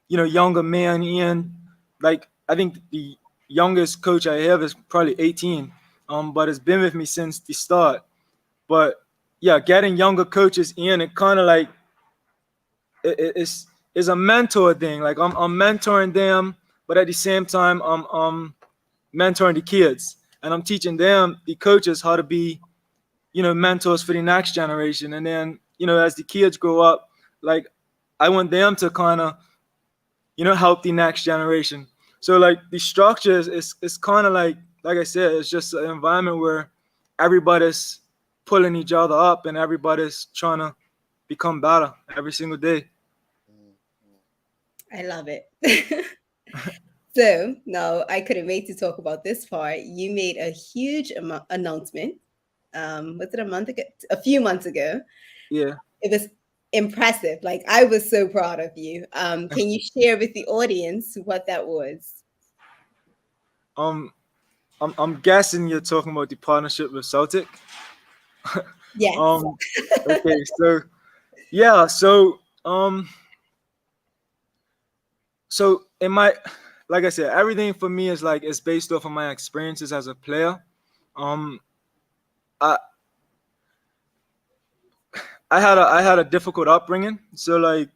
younger man in, like I think the youngest coach I have is probably 18, but it's been with me since the start. But yeah, getting younger coaches in, it kind of like it's a mentor thing. Like I'm mentoring them, but at the same time I'm mentoring the kids, and I'm teaching them, the coaches, how to be, mentors for the next generation. And then, as the kids grow up, like I want them to kind of, help the next generation. So like the structure is kind of like I said, it's just an environment where everybody's pulling each other up and everybody's trying to become better every single day. I love it. So now I couldn't wait to talk about this part. You made a huge announcement. Was it a month ago? A few months ago. Yeah. It was impressive. Like I was so proud of you. Can you share with the audience what that was? I'm guessing you're talking about the partnership with Celtic. Yes. Okay, so yeah, so in my, like I said, everything for me is like, it's based off of my experiences as a player. I had a difficult upbringing, so like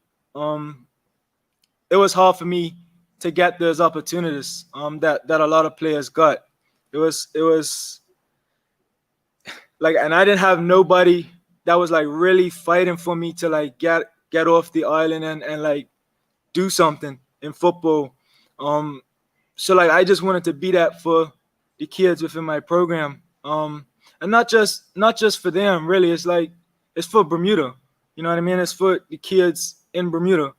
it was hard for me to get those opportunities that a lot of players got. It was like, and I didn't have nobody that was like really fighting for me to like get off the island and like do something in football. So like I just wanted to be that for the kids within my program. And not just for them, really. It's like, it's for Bermuda. You know what I mean? It's for the kids in Bermuda.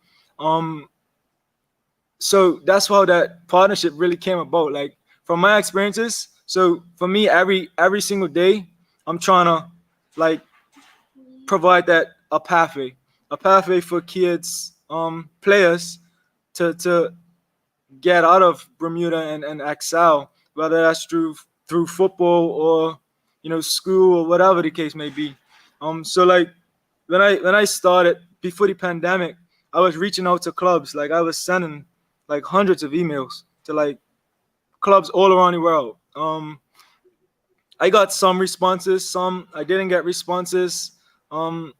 So that's how that partnership really came about. Like from my experiences, so for me, every single day, I'm trying to like provide that a pathway for kids, players to get out of Bermuda and excel, whether that's through football or school or whatever the case may be. So like when I started before the pandemic, I was reaching out to clubs. Like I was sending like hundreds of emails to like clubs all around the world. I got some responses, some I didn't get responses, and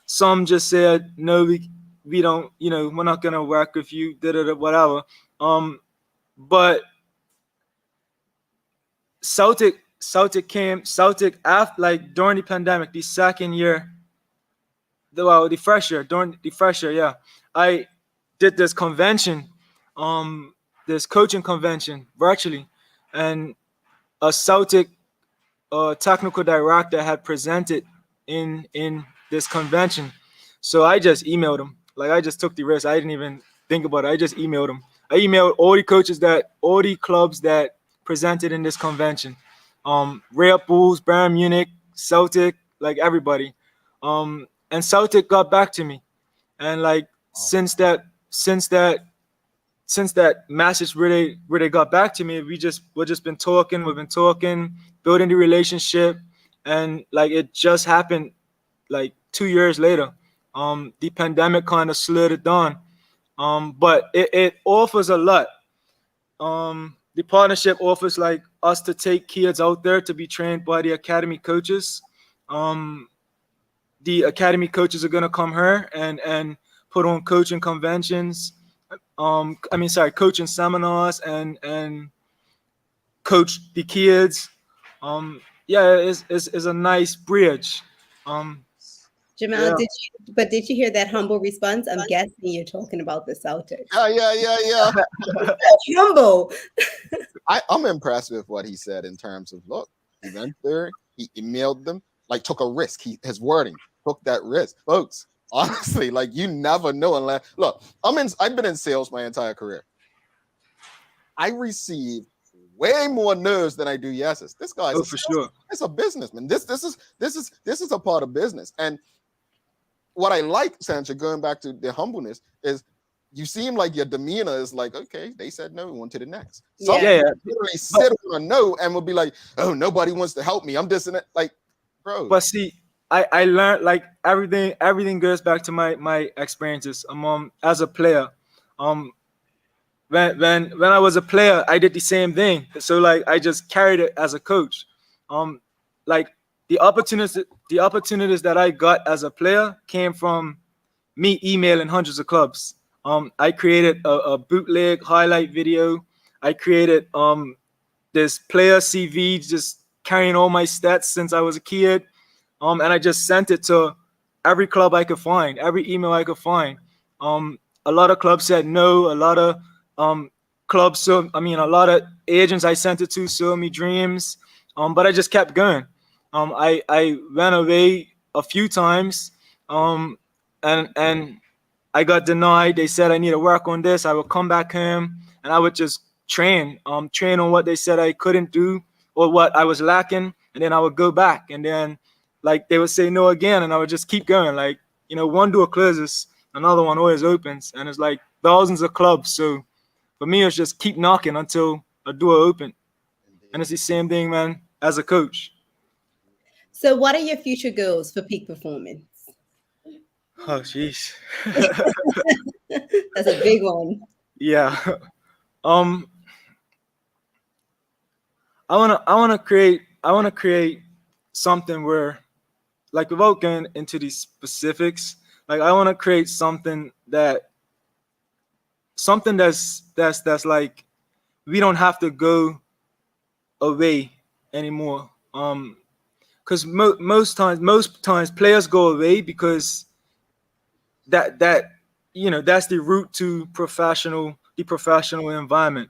some just said no, we don't, we're not gonna work with you, whatever. But Celtic after, like during the pandemic, the second year, the first year, yeah, I did this convention, this coaching convention virtually, and a Celtic technical director had presented in this convention. So I just emailed him. Like I just took the risk. I didn't even think about it. I just emailed him. I emailed all the clubs that presented in this convention. Red Bulls, Bayern Munich, Celtic, like everybody. And Celtic got back to me. And like since that message where they got back to me, we've just been talking, building the relationship, and like it just happened like 2 years later. The pandemic kind of slowed it down. But it offers a lot. The partnership offers like us to take kids out there to be trained by the academy coaches. The academy coaches are gonna come here and put on coaching conventions. Coaching seminars and coach the kids. It's a nice bridge. Jamal, did you hear that humble response? I'm guessing you're talking about the Celtics. Yeah. Humble. I'm impressed with what he said in terms of, look, he went there, he emailed them, like took a risk. His wording took that risk, folks. Honestly, like you never know unless look. I've been in sales my entire career. I receive way more no's than I do yeses. This guy's for sure. It's a businessman. This is a part of business. And what I like, Sancha, going back to the humbleness, is you seem like your demeanor is like, okay, they said no, on to the next. Some people literally sit on a no and will be like, oh, nobody wants to help me. I'm just in it, like, bro. But see, I learned like everything goes back to my experiences as a player. When I was a player, I did the same thing. So like I just carried it as a coach. Like the opportunities that I got as a player came from me emailing hundreds of clubs. I created a bootleg highlight video. I created this player CV, just carrying all my stats since I was a kid. And I just sent it to every club I could find, every email I could find. A lot of clubs said no. A lot of a lot of agents I sent it to sold me dreams. But I just kept going. I went away a few times. And I got denied. They said I need to work on this. I would come back home and I would just train on what they said I couldn't do or what I was lacking. And then I would go back, and then like they would say no again, and I would just keep going. Like, one door closes, another one always opens, and it's like thousands of clubs. So for me, it's just keep knocking until a door opens. And it's the same thing, man, as a coach. So what are your future goals for peak performance? Oh, jeez. That's a big one. Yeah. I wanna create something where, like, without going into these specifics, like I wanna create something that's like we don't have to go away anymore. Because most times players go away because that's the route to the professional environment.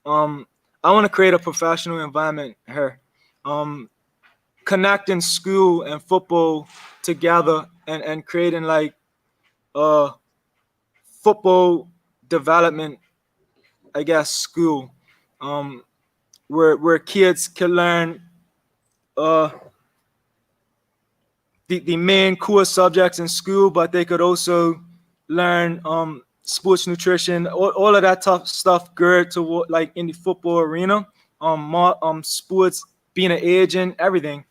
I want to create a professional environment here, connecting school and football together and creating like football development, I guess, school, where kids can learn the main core subjects in school, but they could also learn sports nutrition, all of that tough stuff geared to like in the football arena, sports, being an agent, everything.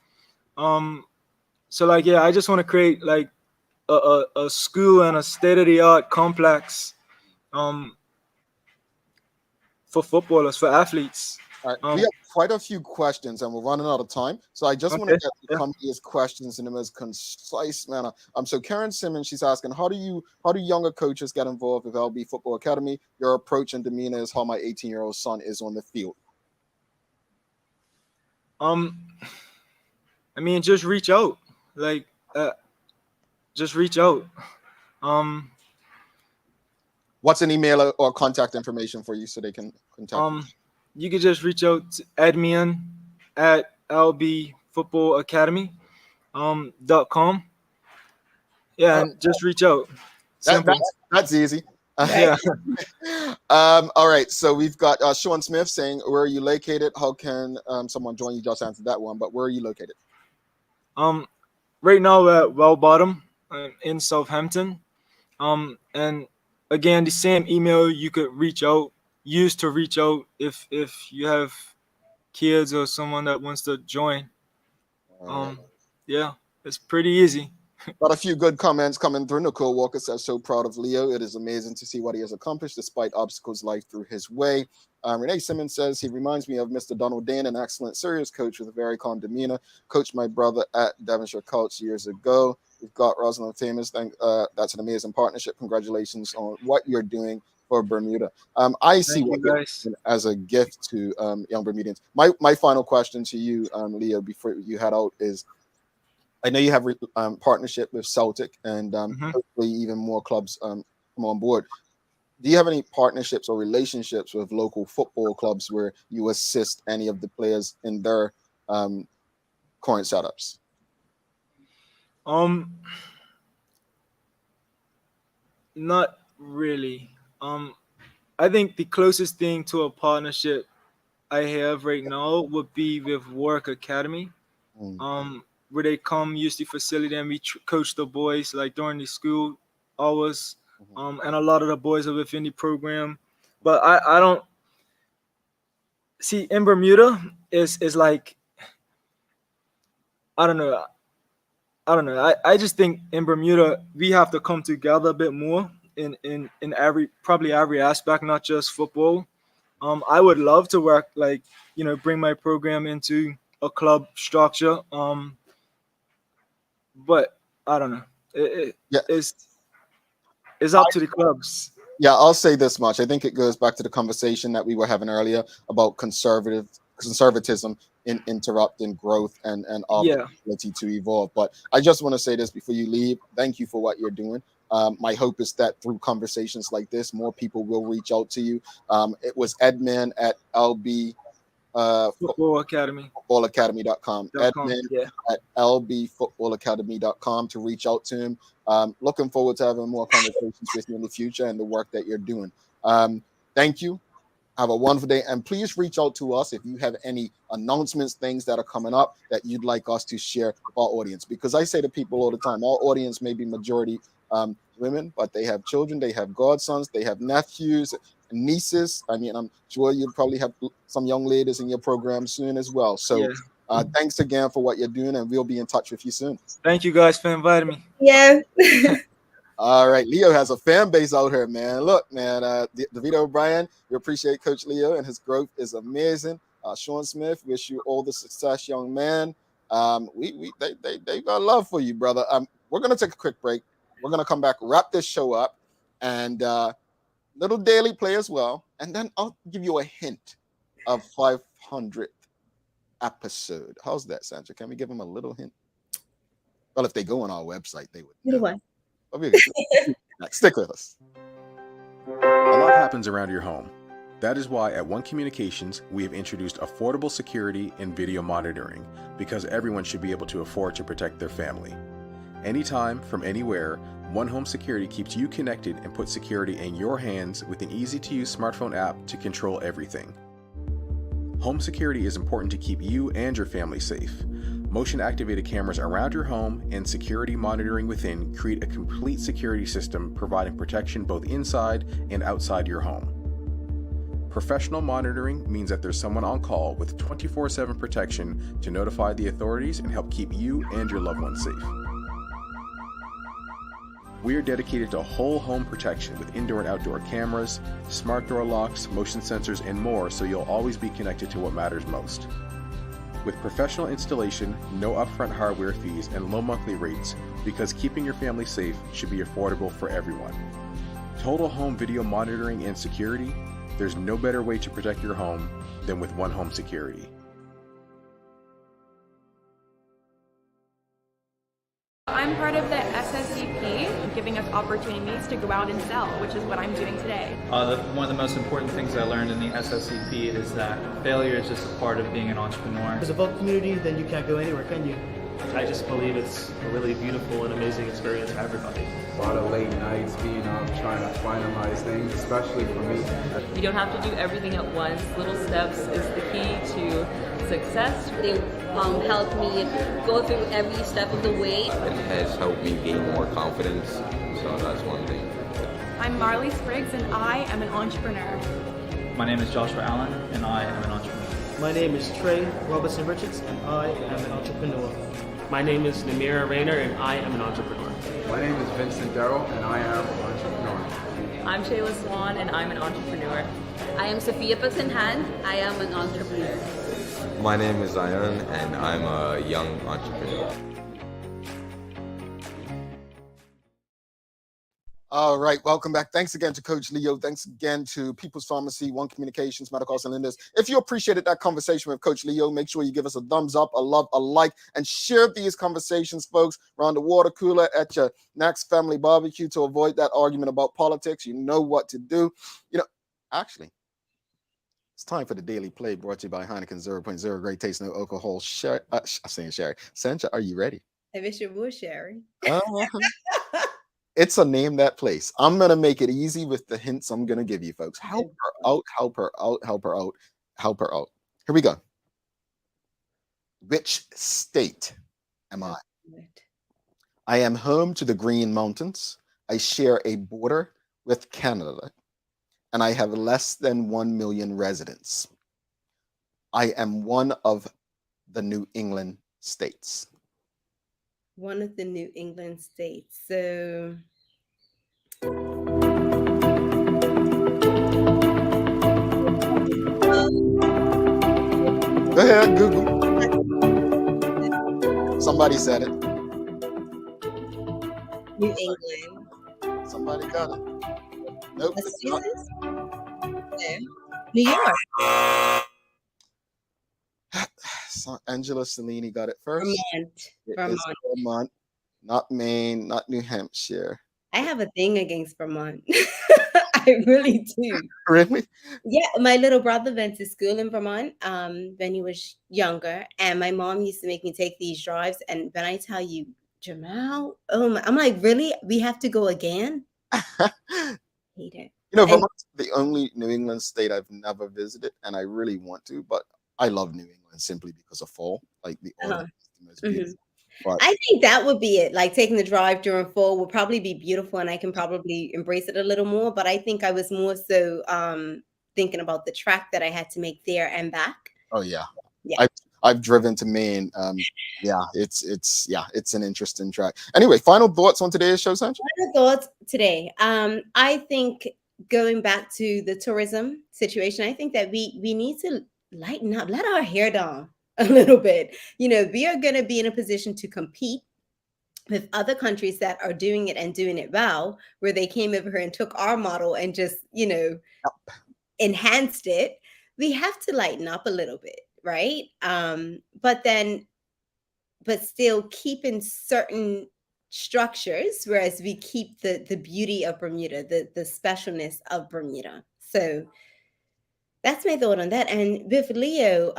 So like, yeah, I just want to create like a school and a state-of-the-art complex for footballers, for athletes. All right. We have quite a few questions and we're running out of time. So I just want to get the company's questions in the most concise manner. So Karen Simmons, she's asking, how do younger coaches get involved with LB Football Academy? Your approach and demeanor is how my 18-year-old son is on the field. Just reach out. Like, just reach out. What's an email or contact information for you so they can contact you? You could just reach out to admin at lbfootballacademy.com. Yeah, and just reach out. That's easy. Yeah. All right. So we've got Sean Smith saying, where are you located? How can someone join you? Just answered that one, but where are you located? Right now we're at Well Bottom in Southampton. And again, the same email you could use to reach out if you have kids or someone that wants to join. Yeah, it's pretty easy. Got a few good comments coming through. Nicole Walker says, so proud of Leo. It is amazing to see what he has accomplished despite obstacles life threw his way. Renee Simmons says, he reminds me of Mr. Donald Dane, an excellent, serious coach with a very calm demeanor. Coached my brother at Devonshire Colts years ago. We've got Rosalind Famous. That's an amazing partnership. Congratulations on what you're doing for Bermuda. I see what you're doing as a gift to young Bermudians. My final question to you, Leo, before you head out is, I know you have partnership with Celtic and hopefully even more clubs come on board. Do you have any partnerships or relationships with local football clubs where you assist any of the players in their current setups? Not really. I think the closest thing to a partnership I have right now would be with Work Academy. where they come use the facility and we coach the boys like during the school hours. And a lot of the boys are within the program. But I don't see in Bermuda is like, I don't know. I just think in Bermuda we have to come together a bit more in probably every aspect, not just football. I would love to work like, bring my program into a club structure. But I don't know. It's up to the clubs. Yeah, I'll say this much. I think it goes back to the conversation that we were having earlier about conservatism in interrupting growth and our ability to evolve. But I just want to say this before you leave. Thank you for what you're doing. My hope is that through conversations like this, more people will reach out to you. It was Edmund at LB footballacademy.com. Edmund at lbfootballacademy.com to reach out to him. Looking forward to having more conversations with you in the future and the work that you're doing. Thank you. Have a wonderful day. And please reach out to us if you have any announcements, things that are coming up that you'd like us to share with our audience. Because I say to people all the time, our audience may be majority women, but they have children, they have godsons, they have nephews, nieces. I mean, I'm sure you'll probably have some young ladies in your program soon as well. So thanks again for what you're doing, and we'll be in touch with you soon. Thank you guys for inviting me. Yeah. All right, Leo has a fan base out here, man. Look, man, Davida O'Brien, we appreciate Coach Leo, and his growth is amazing. Sean Smith, wish you all the success, young man. They got love for you, brother. We're gonna take a quick break. We're gonna come back, wrap this show up, and little daily play as well, and then I'll give you a hint of 500th episode. How's that, Sandra? Can we give them a little hint? Well, if they go on our website, they would. Little one. Stick with us. A lot happens around your home. That is why at One Communications, we have introduced affordable security and video monitoring, because everyone should be able to afford to protect their family. Anytime, from anywhere, One Home Security keeps you connected and puts security in your hands with an easy-to-use smartphone app to control everything. Home security is important to keep you and your family safe. Motion-activated cameras around your home and security monitoring within create a complete security system providing protection both inside and outside your home. Professional monitoring means that there's someone on call with 24/7 protection to notify the authorities and help keep you and your loved ones safe. We are dedicated to whole home protection with indoor and outdoor cameras, smart door locks, motion sensors, and more, so you'll always be connected to what matters most. With professional installation, no upfront hardware fees, and low monthly rates, because keeping your family safe should be affordable for everyone. Total home video monitoring and security, there's no better way to protect your home than with One Home Security. I'm part of the SSCP, giving us opportunities to go out and sell, which is what I'm doing today. One of the most important things I learned in the SSCP is that failure is just a part of being an entrepreneur. As a vocal community, then you can't go anywhere, can you? I just believe it's a really beautiful and amazing experience for everybody. A lot of late nights being up, trying to finalize things, especially for me. You don't have to do everything at once. Little steps is the key to success. They helped me go through every step of the way. It has helped me gain more confidence, so that's one thing. I'm Marley Spriggs and I am an entrepreneur. My name is Joshua Allen and I am an entrepreneur. My name is Trey Robertson Richards and I am an entrepreneur. My name is Namira Rayner and I am an entrepreneur. My name is Vincent Darrell and I am an entrepreneur. I'm Shayla Swan and I'm an entrepreneur. I am Sophia Pasenhan. I am an entrepreneur. My name is Zion and I'm a young entrepreneur. All right, welcome back. Thanks again to Coach Leo. Thanks again to People's Pharmacy, One Communications, Medical Cylinders. If you appreciated that conversation with Coach Leo, make sure you give us a thumbs up, a love, a like, and share these conversations, folks, around the water cooler at your next family barbecue to avoid that argument about politics. You know what to do. Actually, it's time for the Daily Play, brought to you by Heineken 0.0, great taste, no alcohol. Sherry. I'm saying Sherry. Sandra, are you ready? I wish it was Sherry. It's a name that place. I'm going to make it easy with the hints I'm going to give you, folks. Help her out, help her out, help her out, help her out. Here we go. Which state am I? I am home to the Green Mountains. I share a border with Canada, and I have less than 1 million residents. I am one of the New England states. One of the New England states. So go ahead, Google. Somebody said it. New England. Somebody got it. Nope. Massachusetts? No. New York. So Angela Cellini got it first. Vermont. It Vermont. is Vermont, not Maine, not New Hampshire. I have a thing against Vermont. I really do. Really? Yeah, my little brother went to school in Vermont when he was younger, and my mom used to make me take these drives. And when I tell you, Jamal, oh my, I'm like, really? We have to go again? Hate it. You know, Vermont's the only New England state I've never visited, and I really want to, but I love New England simply because of fall. Like the autumn is the most beautiful. But I think that would be it. Like taking the drive during fall would probably be beautiful, and I can probably embrace it a little more. But I think I was more so thinking about the track that I had to make there and back. oh yeah, Yeah. I've driven to Maine. Yeah, it's an interesting track. Anyway, final thoughts on today's show, Sancha? Final thoughts today. I think going back to the tourism situation, I think that we need to lighten up, let our hair down a little bit. You know, we are going to be in a position to compete with other countries that are doing it and doing it well, where they came over here and took our model and just, you know, enhanced it. We have to lighten up a little bit, right? But still keeping certain structures, whereas we keep the beauty of Bermuda, the specialness of Bermuda. So that's my thought on that. And with Leo,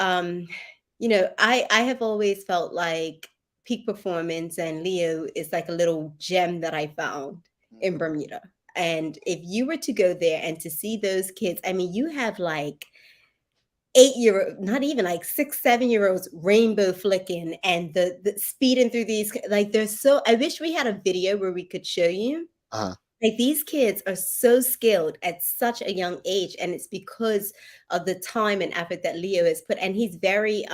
you know, I have always felt like Peak Performance and Leo is like a little gem that I found in Bermuda. And if you were to go there and to see those kids, I mean, you have like 8-year-old, not even like 6, 7-year-olds rainbow flicking and the speeding through these, like they're so, I wish we had a video where we could show you. Like these kids are so skilled at such a young age, and it's because of the time and effort that Leo has put. And he's very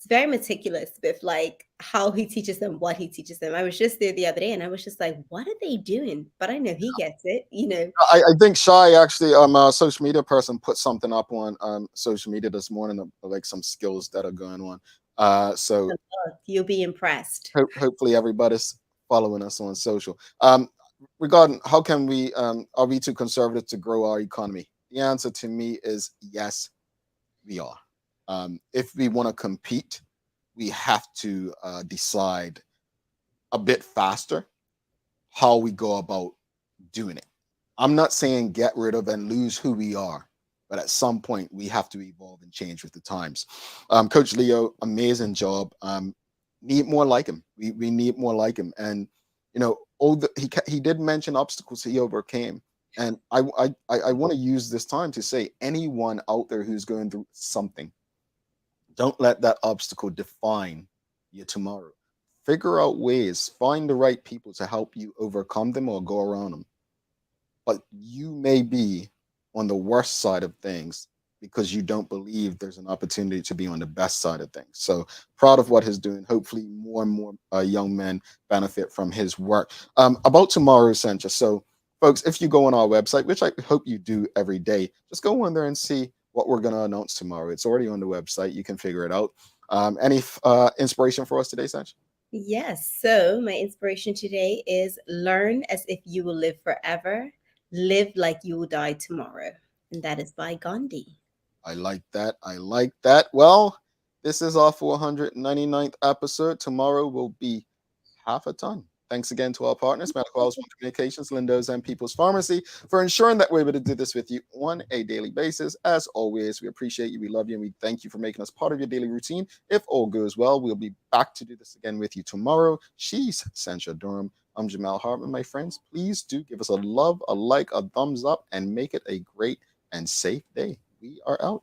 meticulous with like how he teaches them, what he teaches them. I was just there the other day, and I was just like, "What are they doing?" But I know he gets it. You know, I think Shy actually, a social media person, put something up on social media this morning of like some skills that are going on. So you'll be impressed. Hopefully everybody's following us on social. Regarding how can we are we too conservative to grow our economy? The answer to me is yes, we are. If we want to compete, we have to decide a bit faster how we go about doing it. I'm not saying get rid of and lose who we are, but at some point we have to evolve and change with the times. Coach Leo, amazing job. Need more like him. We need more like him. And you know, he did mention obstacles he overcame. And I want to use this time to say anyone out there who's going through something, don't let that obstacle define your tomorrow. Figure out ways, find the right people to help you overcome them or go around them. But you may be on the worst side of things because you don't believe there's an opportunity to be on the best side of things. So proud of what he's doing. Hopefully more and more young men benefit from his work. About tomorrow, Sancha. So folks, if you go on our website, which I hope you do every day, just go on there and see what we're going to announce tomorrow. It's already on the website. You can figure it out. Any inspiration for us today, Sancha? Yes. So my inspiration today is learn as if you will live forever. Live like you will die tomorrow. And that is by Gandhi. I like that. I like that. Well, this is our 499th episode. Tomorrow will be half a ton. Thanks again to our partners, Medical House Communications, Lindo's, and People's Pharmacy, for ensuring that we're able to do this with you on a daily basis. As always, we appreciate you, we love you, and we thank you for making us part of your daily routine. If all goes well, we'll be back to do this again with you tomorrow. She's Sancha Durham. I'm Jamal Hartman, my friends. Please do give us a love, a like, a thumbs up, and make it a great and safe day. We are out.